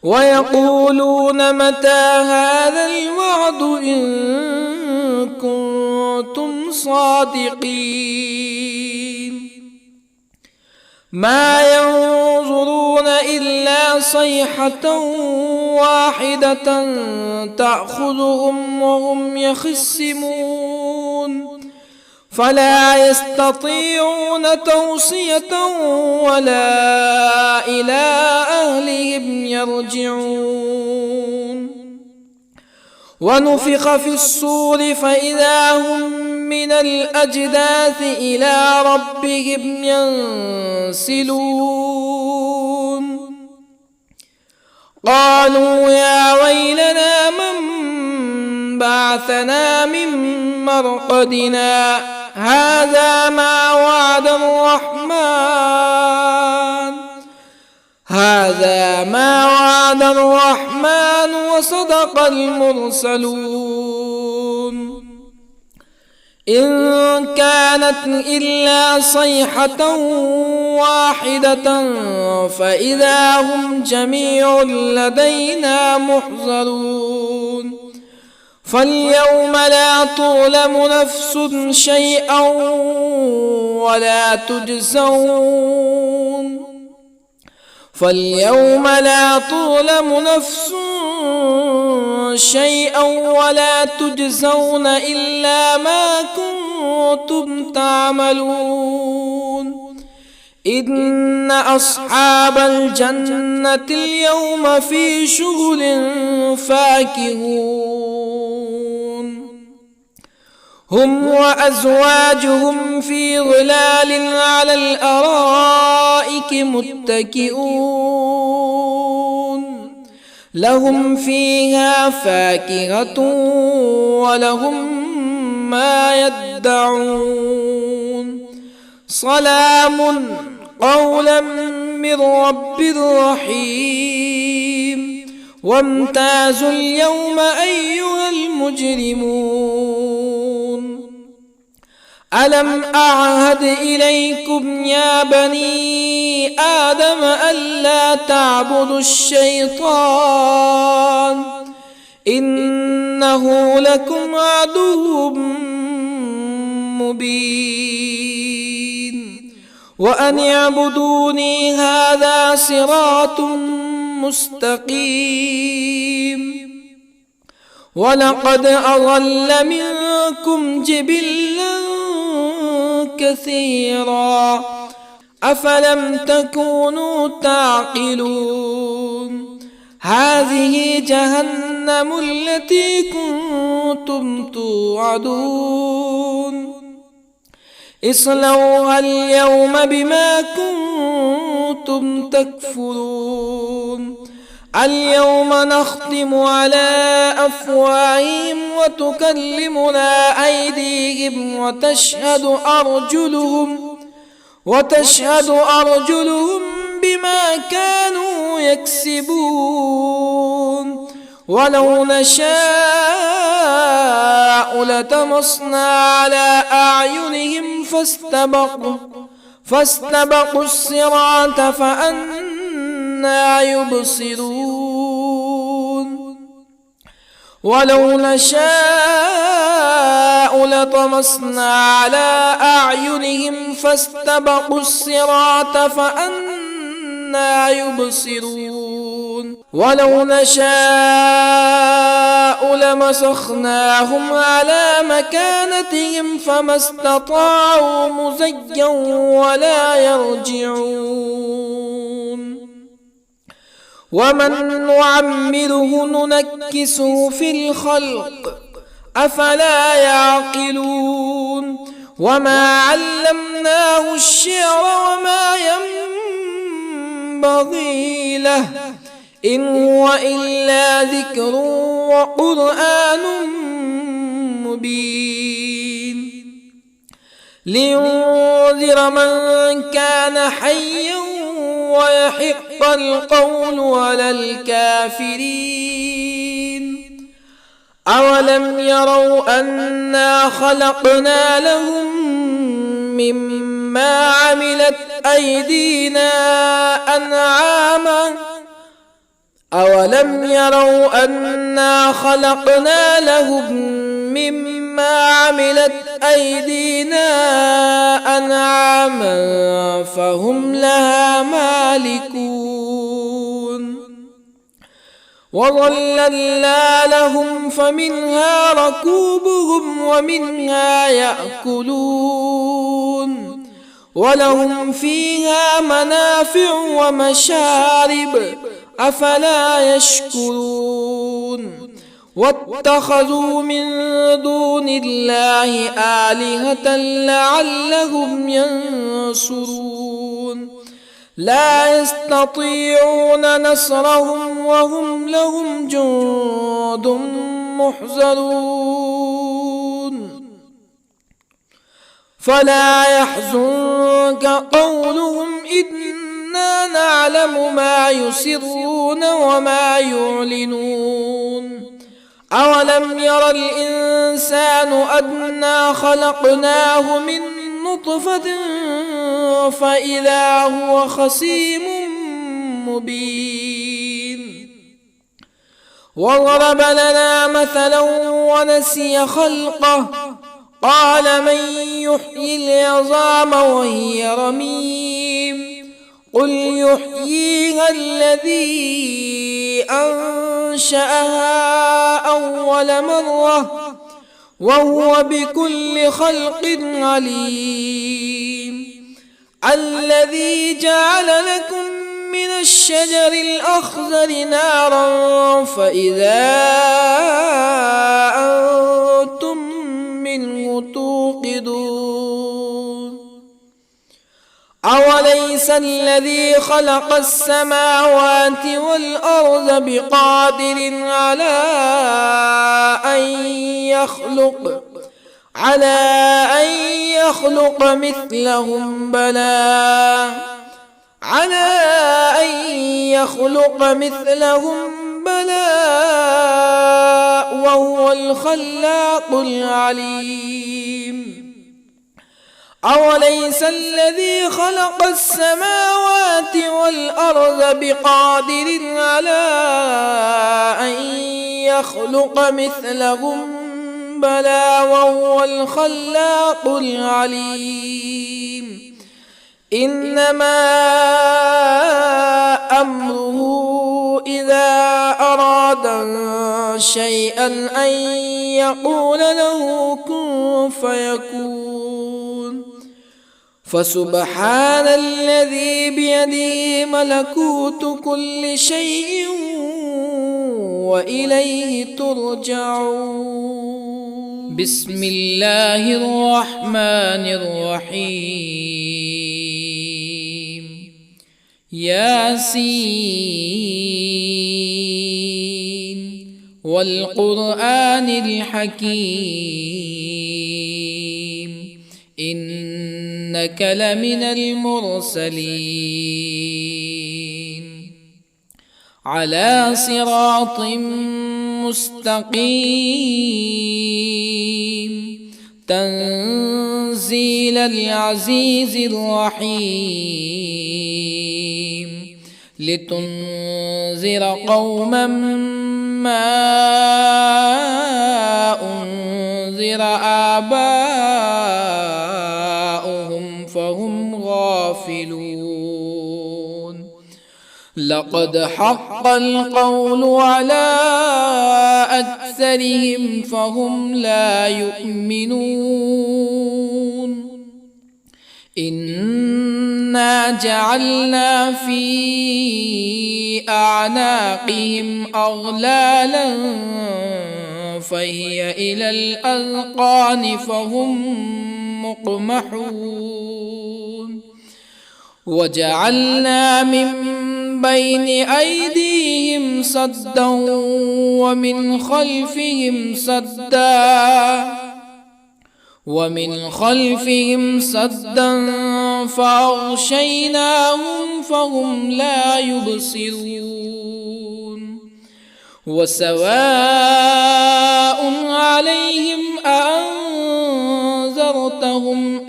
ويقولون متى هذا الوعد إن كنتم صادقين ما ينظرون إلا صيحة واحدة تأخذهم وهم يخصمون فلا يستطيعون توصية ولا إلى أهلهم يرجعون ونفخ في الصور فإذا هم من الأجداث إلى ربهم ينسلون قالوا يا ويلنا من بعثنا من مرقدنا هذا ما وعد الرحمن وصدق المرسلون إن كانت إلا صيحة واحدة فإذا هم جميع لدينا محضرون فاليوم لا تظلم نفس شيئا ولا تجزون إلا ما كنتم تعملون إن أصحاب الجنة اليوم في شغل فاكهون هم وأزواجهم في ظلال على الأرائك متكئون لهم فيها فاكهة ولهم ما يدعون سلام قولا من رب رحيم وامتازوا اليوم أيها المجرمون ألم أعهد إليكم يا بني آدم ألا تعبدوا الشيطان إنه لكم عدو مبين وأن اعبدوني هذا صراط مستقيم ولقد أضل منكم جبلا كثيرا أفلم تكونوا تعقلون هذه جهنم التي كنتم توعدون اصلوها اليوم بما كنتم تكفرون اليوم نختم على أفواههم وتكلمنا أيديهم وتشهد أرجلهم بما كانوا يكسبون ولو نشاء لطمسنا على أعينهم فاستبقوا الصراط فأنى يبصرون ولو نشاء لطمسنا على أعينهم فاستبقوا الصراط فأنى يبصرون ولو نشاء لمسخناهم على مكانتهم فما استطاعوا مزيا ولا يرجعون ومن نعمره ننكسه في الخلق أفلا يعقلون وما علمناه الشعر وما ينبغي له إن هو إلا ذكر وقرآن مبين لينذر من كان حيا ويحق القول على الكافرين أولم يروا أنا خلقنا لهم مما عملت أيدينا أنعاما أولم يروا أنا خلقنا لهم مما عملت أيدينا أنعاما فهم لها مالكون وظللنا لهم فمنها ركوبهم ومنها يأكلون ولهم فيها منافع ومشارب أفلا يشكرون واتخذوا من دون الله آلهة لعلهم ينصرون لا يستطيعون نصرهم وهم لهم جند محضرون فلا يحزنك قولهم إنا نعلم ما يسرون وما يعلنون أولم ير الإنسان أنا خلقناه من نطفة فإذا هو خصيم مبين وضرب لنا مثلا ونسي خلقه قال من يحيي العظام وهي رميم قل يحييها الذي أنشأها أول مرة وهو بكل خلق عليم الذي جعل لكم من الشجر الأخضر نارا فإذا أنتم منه توقدون أوليس الذي خلق السماوات والأرض بقادر على أن يخلق مثلهم بلى وهو الخلاق العليم أوليس الذي خلق السماوات والأرض بقادر على أن يخلق مثلهم بلى وهو الخلاق العليم إنما أمره إذا أراد شيئا أن يقول له كن فيكون فسبحان الذي بيده ملكوت كل شيء وإليه ترجعون. بسم الله الرحمن الرحيم. ياسين والقرآن الحكيم إنك لمن المرسلين على صراط مستقيم تنزيل العزيز الرحيم لتنذر قوما ما أنذر آباؤهم فهم غافلون لقد حق القول على أكثرهم فهم لا يؤمنون إنا جعلنا في أعناقهم أغلالا فهي إلى الأذقان فهم مقمحون وجعلنا من بين أيديهم سدا ومن خلفهم سدا فأغشيناهم فهم لا يبصرون وسواء عليهم أأنذرتهم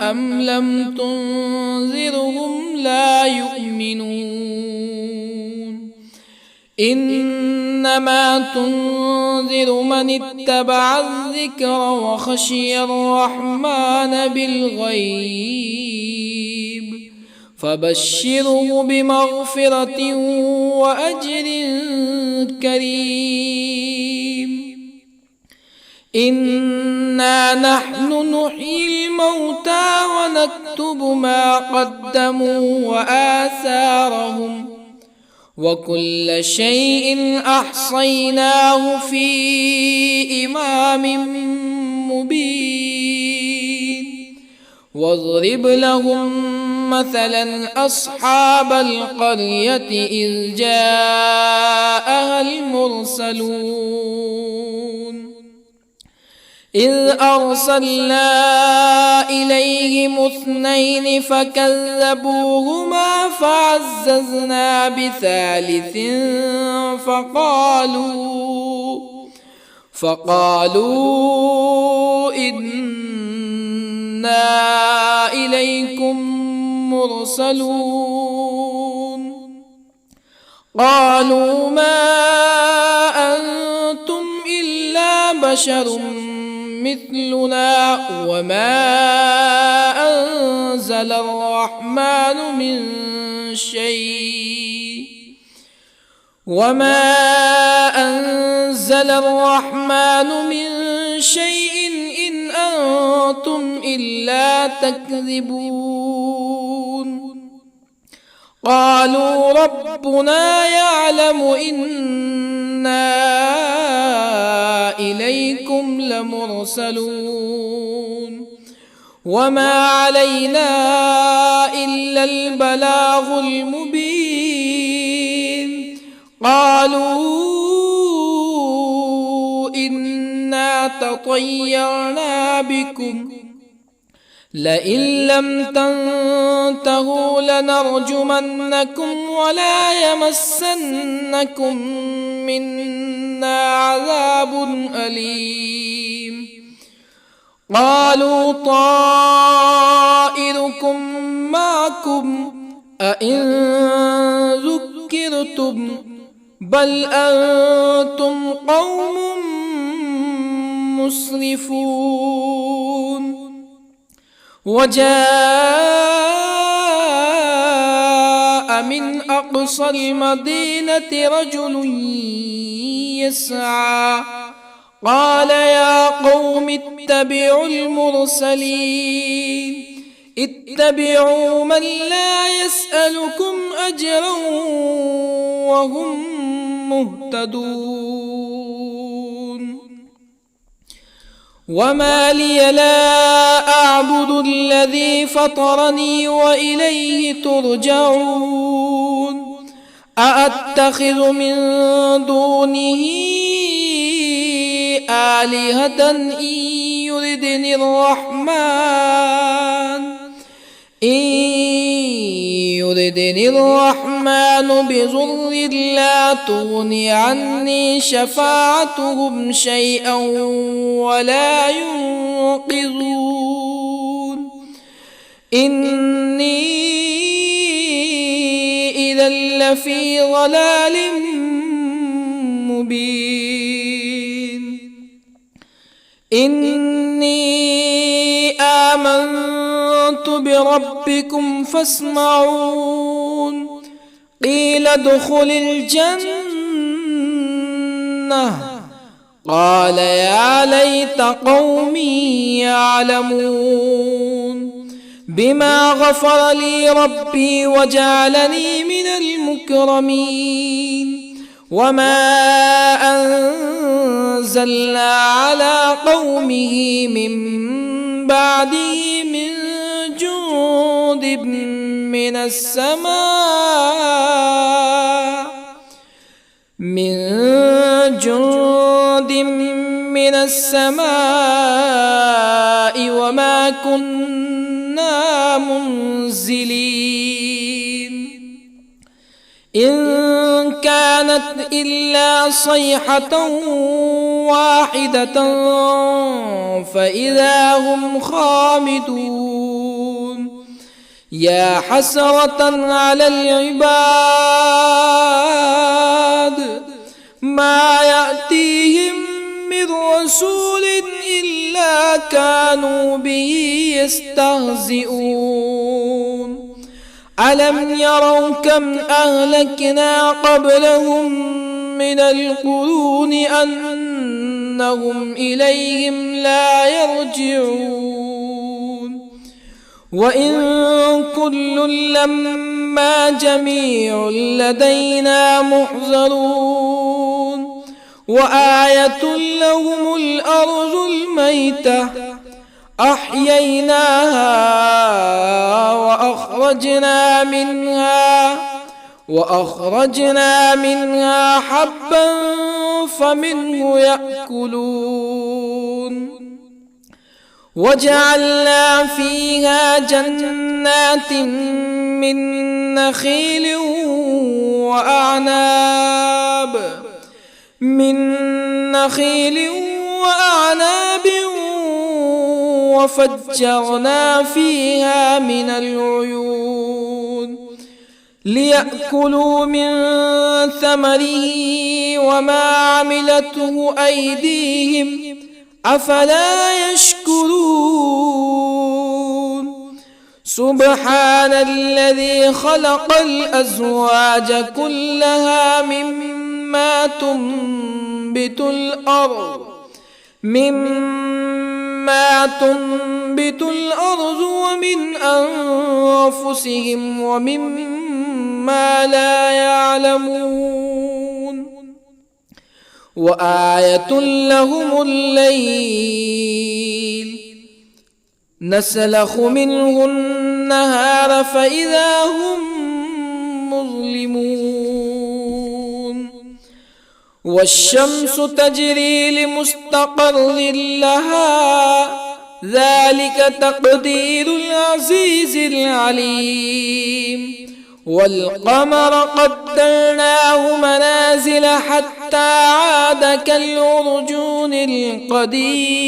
أم لم تنذرهم لا يؤمنون إنما تنذر من اتبع الذكر وخشي الرحمن بالغيب فبشره بمغفرة وأجر كريم إنا نحن نحيي الموتى ونكتب ما قدموا وآثارهم وكل شيء أحصيناه في إمام مبين واضرب لهم مثلا أصحاب القرية إذ جاءها المرسلون إذ أرسلنا إليهم اثنين فكذبوهما فعززنا بثالث فقالوا إنا إليكم مرسلون قالوا ما أنتم إلا بشر مثلنا وما أنزل الرحمن من شيء إن أنتم إلا تكذبون قالوا ربنا يعلم إنا إليكم لمرسلون وما علينا إلا البلاغ المبين قالوا إنا تطيرنا بكم لئن لم تنتهوا لنرجمنكم ولا يمسنكم منا عذاب أليم قالوا طائركم ذكركم أئن ذكرتم بل أنتم قوم مسرفون. وجاء من أقصى المدينة رجل يسعى قال يا قوم اتبعوا المرسلين اتبعوا من لا يسألكم أجرا وهم مهتدون. وما لي لا أعبد الذي فطرني وإليه ترجعون. أأتخذ من دونه آلهة إن يردني الرحمن بضر لا تغني عني شفاعتهم شيئا ولا ينقذون. إني إذا لفي ضلال مبين. إني آمنت بربكم فاسمعون. قيل ادخل الجنة قال يا ليت قومي يعلمون. بما غفر لي ربي وجعلني من المكرمين. وما أنزلنا على قومه من بعده من جند من السماء وما كنا منزلين. إن كانت إلا صيحة واحدة فإذا هم خامدون. يا حسرة على العباد ما يأتيهم من رسول إلا كانوا به يستهزئون. ألم يروا كم أهلكنا قبلهم من القرون أنهم إليهم لا يرجعون. وإن كل لما جميع لدينا محضرون. وآية لهم الأرض الميتة أحييناها وأخرجنا منها حبا فمنه يأكلون. وجعلنا فيها جنات من نخيل وأعناب وفجرنا فيها من العيون ليأكلوا من ثمره وما عملته أيديهم أفلا يشكرون. سبحان الذي خلق الأزواج كلها مما تنبت الأرض ومن أنفسهم ومما لا يعلمون. وآية لهم الليل نسلخ منه النهار فإذا هم مظلمون. والشمس تجري لمستقر لها ذلك تقدير العزيز العليم. والقمر قدرناه منازل حتى عاد كالعرجون القديم.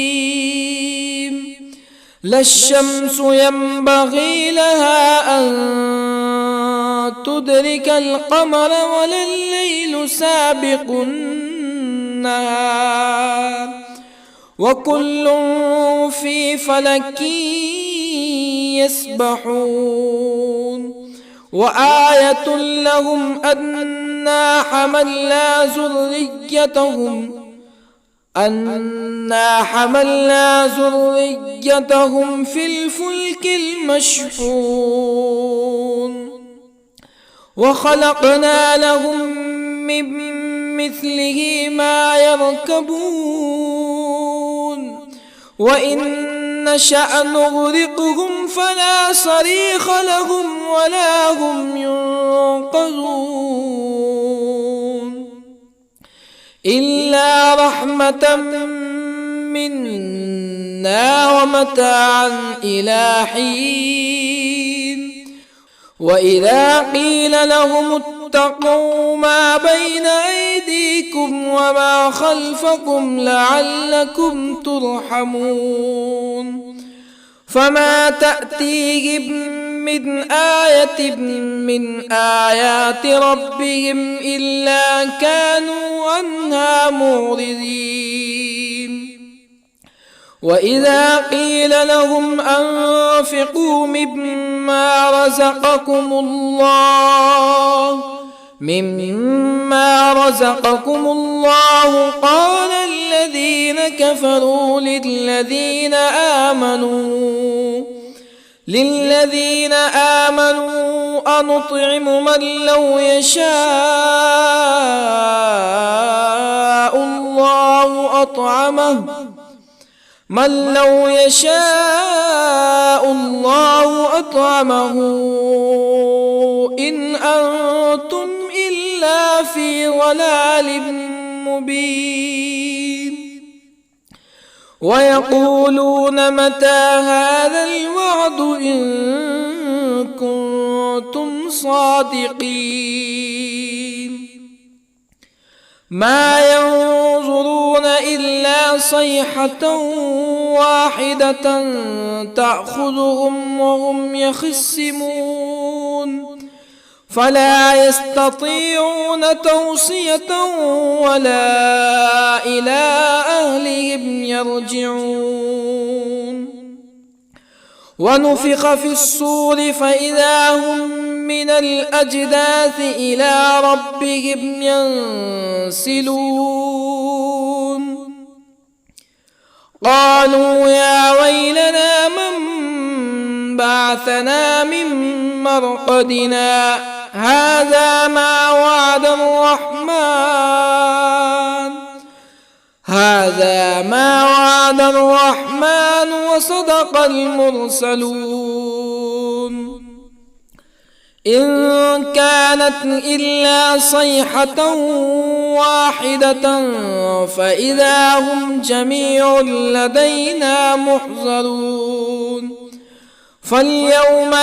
لا الشمس ينبغي لها أن تدرك القمر ولا الليل سابق النهار وكل في فلك يسبحون وآية لهم أنا حملنا ذريتهم في الفلك المشحون وخلقنا لهم من مثله ما يركبون وإن نشأ نغرقهم فلا صريخ لهم ولا هم ينقذون إلا رحمة منا ومتاعا إلى حين وإذا قيل لهم اتقوا ما بين أيديكم وما خلفكم لعلكم ترحمون فما تأتيهم من آية من آيات ربهم إلا كانوا عنها معرضين وإذا قيل لهم أنفقوا مما رزقكم الله قال الذين كفروا للذين آمنوا أنطعم من لو يشاء الله أطعمه إن أنتم إلا في ضلال مبين ويقولون متى هذا الوعد إن كنتم صادقين ما ينظرون إلا صيحة واحدة تأخذهم وهم يخصمون فلا يستطيعون توصية ولا إلى أهلهم يرجعون ونفخ في الصور فإذا هم من الأجداث إلى ربهم ينسلون قالوا يا ويلنا من بعثنا من مرقدنا هذا ما وعد الرحمن وصدق المرسلون إن كانت إلا صيحة واحدة فإذا هم جميع لدينا محضرون فاليوم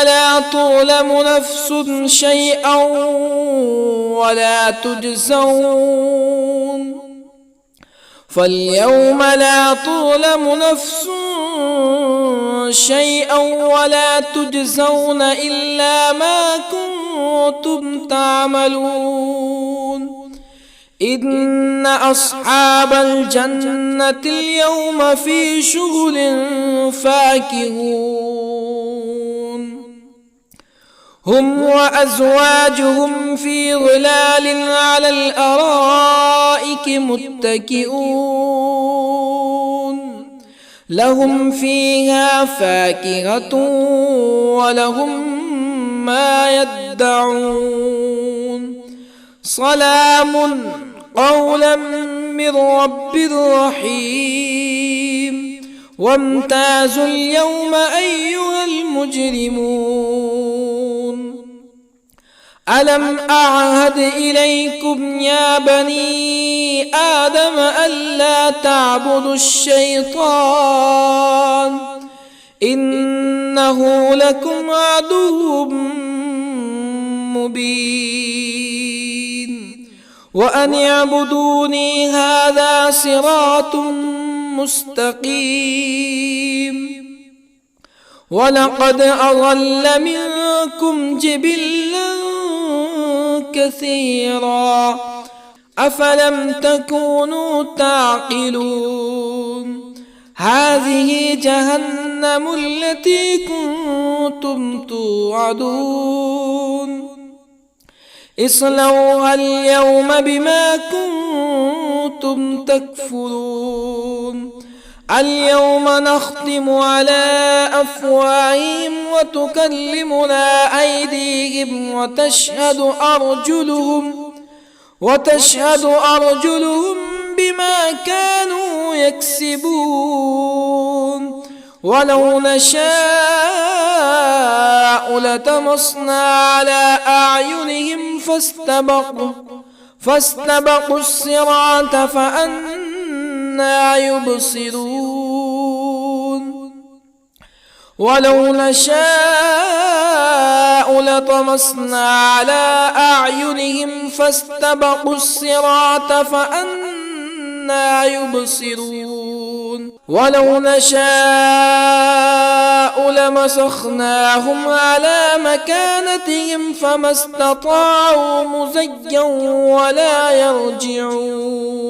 لا تظلم نفس شيئا ولا تجزون إلا ما كنتم تعملون إن أصحاب الجنة اليوم في شغل فاكهون هم وأزواجهم في ظلال على الأرائك متكئون لهم فيها فاكهة ولهم ما يدعون سلام قولا من رب رحيم وامتازوا اليوم أيها المجرمون ألم أعهد إليكم يا بني آدم ألا تعبدوا الشيطان إنه لكم عدو مبين وأن اعبدوني هذا صراط مستقيم ولقد أضل منكم جبلا كثيرا أفلم تكونوا تعقلون هذه جهنم التي كنتم توعدون اصلوها اليوم بما كنتم تكفرون اليوم نختم على أفواههم وتكلمنا أيديهم وتشهد أرجلهم بما كانوا يكسبون ولو نشاء لطمسنا على أعينهم فاستبقوا الصراط فأنى يبصرون ولو نشاء لطمسنا على أعينهم فاستبقوا الصراط فأنى يبصرون ولو نشاء لمسخناهم على مكانتهم فما استطاعوا مزيا ولا يرجعون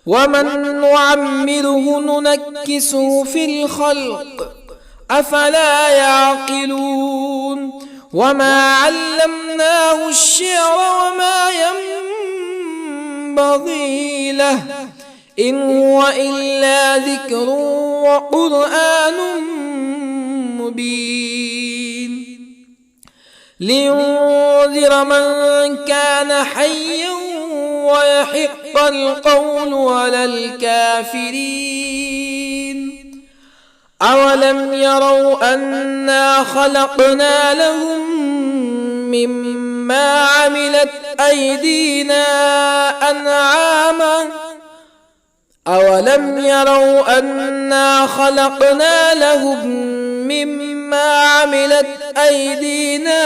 ومن نعمره ننكسه في الخلق أفلا يعقلون وما علمناه الشعر وما ينبغي له إن هو إلا ذكر وقرآن مبين لينذر من كان حيا ويحق القول على الكافرين أولم يروا أنا خلقنا لهم مما عملت أيدينا أنعاما أولم يروا أنا خلقنا لهم مما عملت أيدينا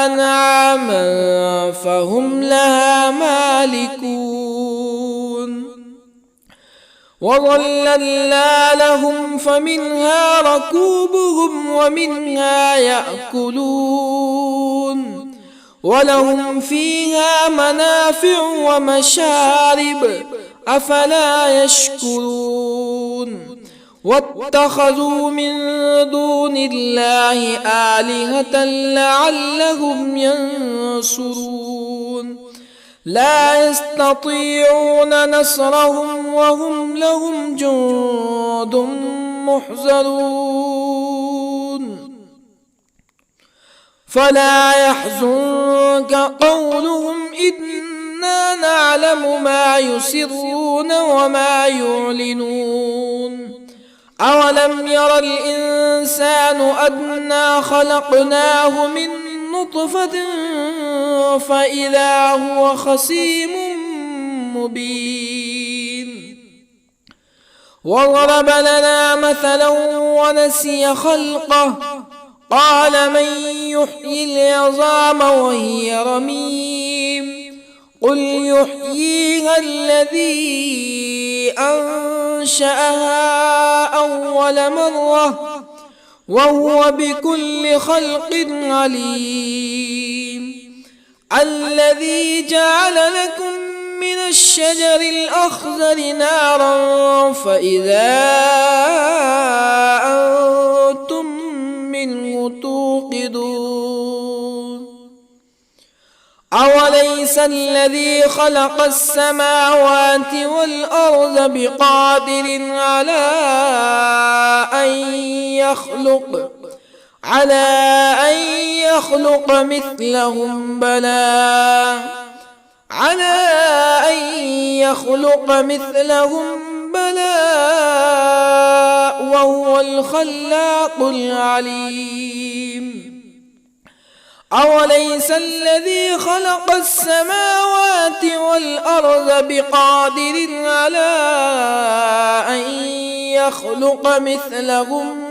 أنعاما فهم لها مالكون وظللنا لهم فمنها ركوبهم ومنها يأكلون ولهم فيها منافع ومشارب أفلا يشكرون واتخذوا من دون الله آلهة لعلهم ينصرون لا يستطيعون نصرهم وهم لهم جند محضرون فلا يحزنك قولهم إنا نعلم ما يسرون وما يعلنون أولم ير الإنسان أنا خلقناه من نطفة فإذا هو خصيم مبين وضرب لنا مثلا ونسي خلقه قال من يحيي العظام وهي رميم قل يحييها الذي أنشأها أول مرة وهو بكل خلق عليم الذي جعل لكم من الشجر الأخضر نارا فإذا أنتم منه توقدون أوليس الذي خلق السماوات والأرض بقادر على أن يخلق مثلهم بلى وهو الخلاق العليم أوليس الذي خلق السماوات والأرض بقادر على أن يخلق مثلهم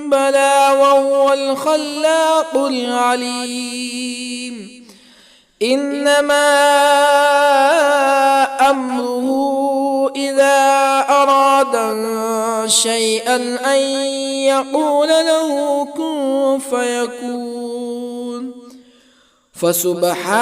بلى وهو الخلاق العليم إنما أمره إذا أراد أراد شيئا أن يقول له كن فيكون. فسبحان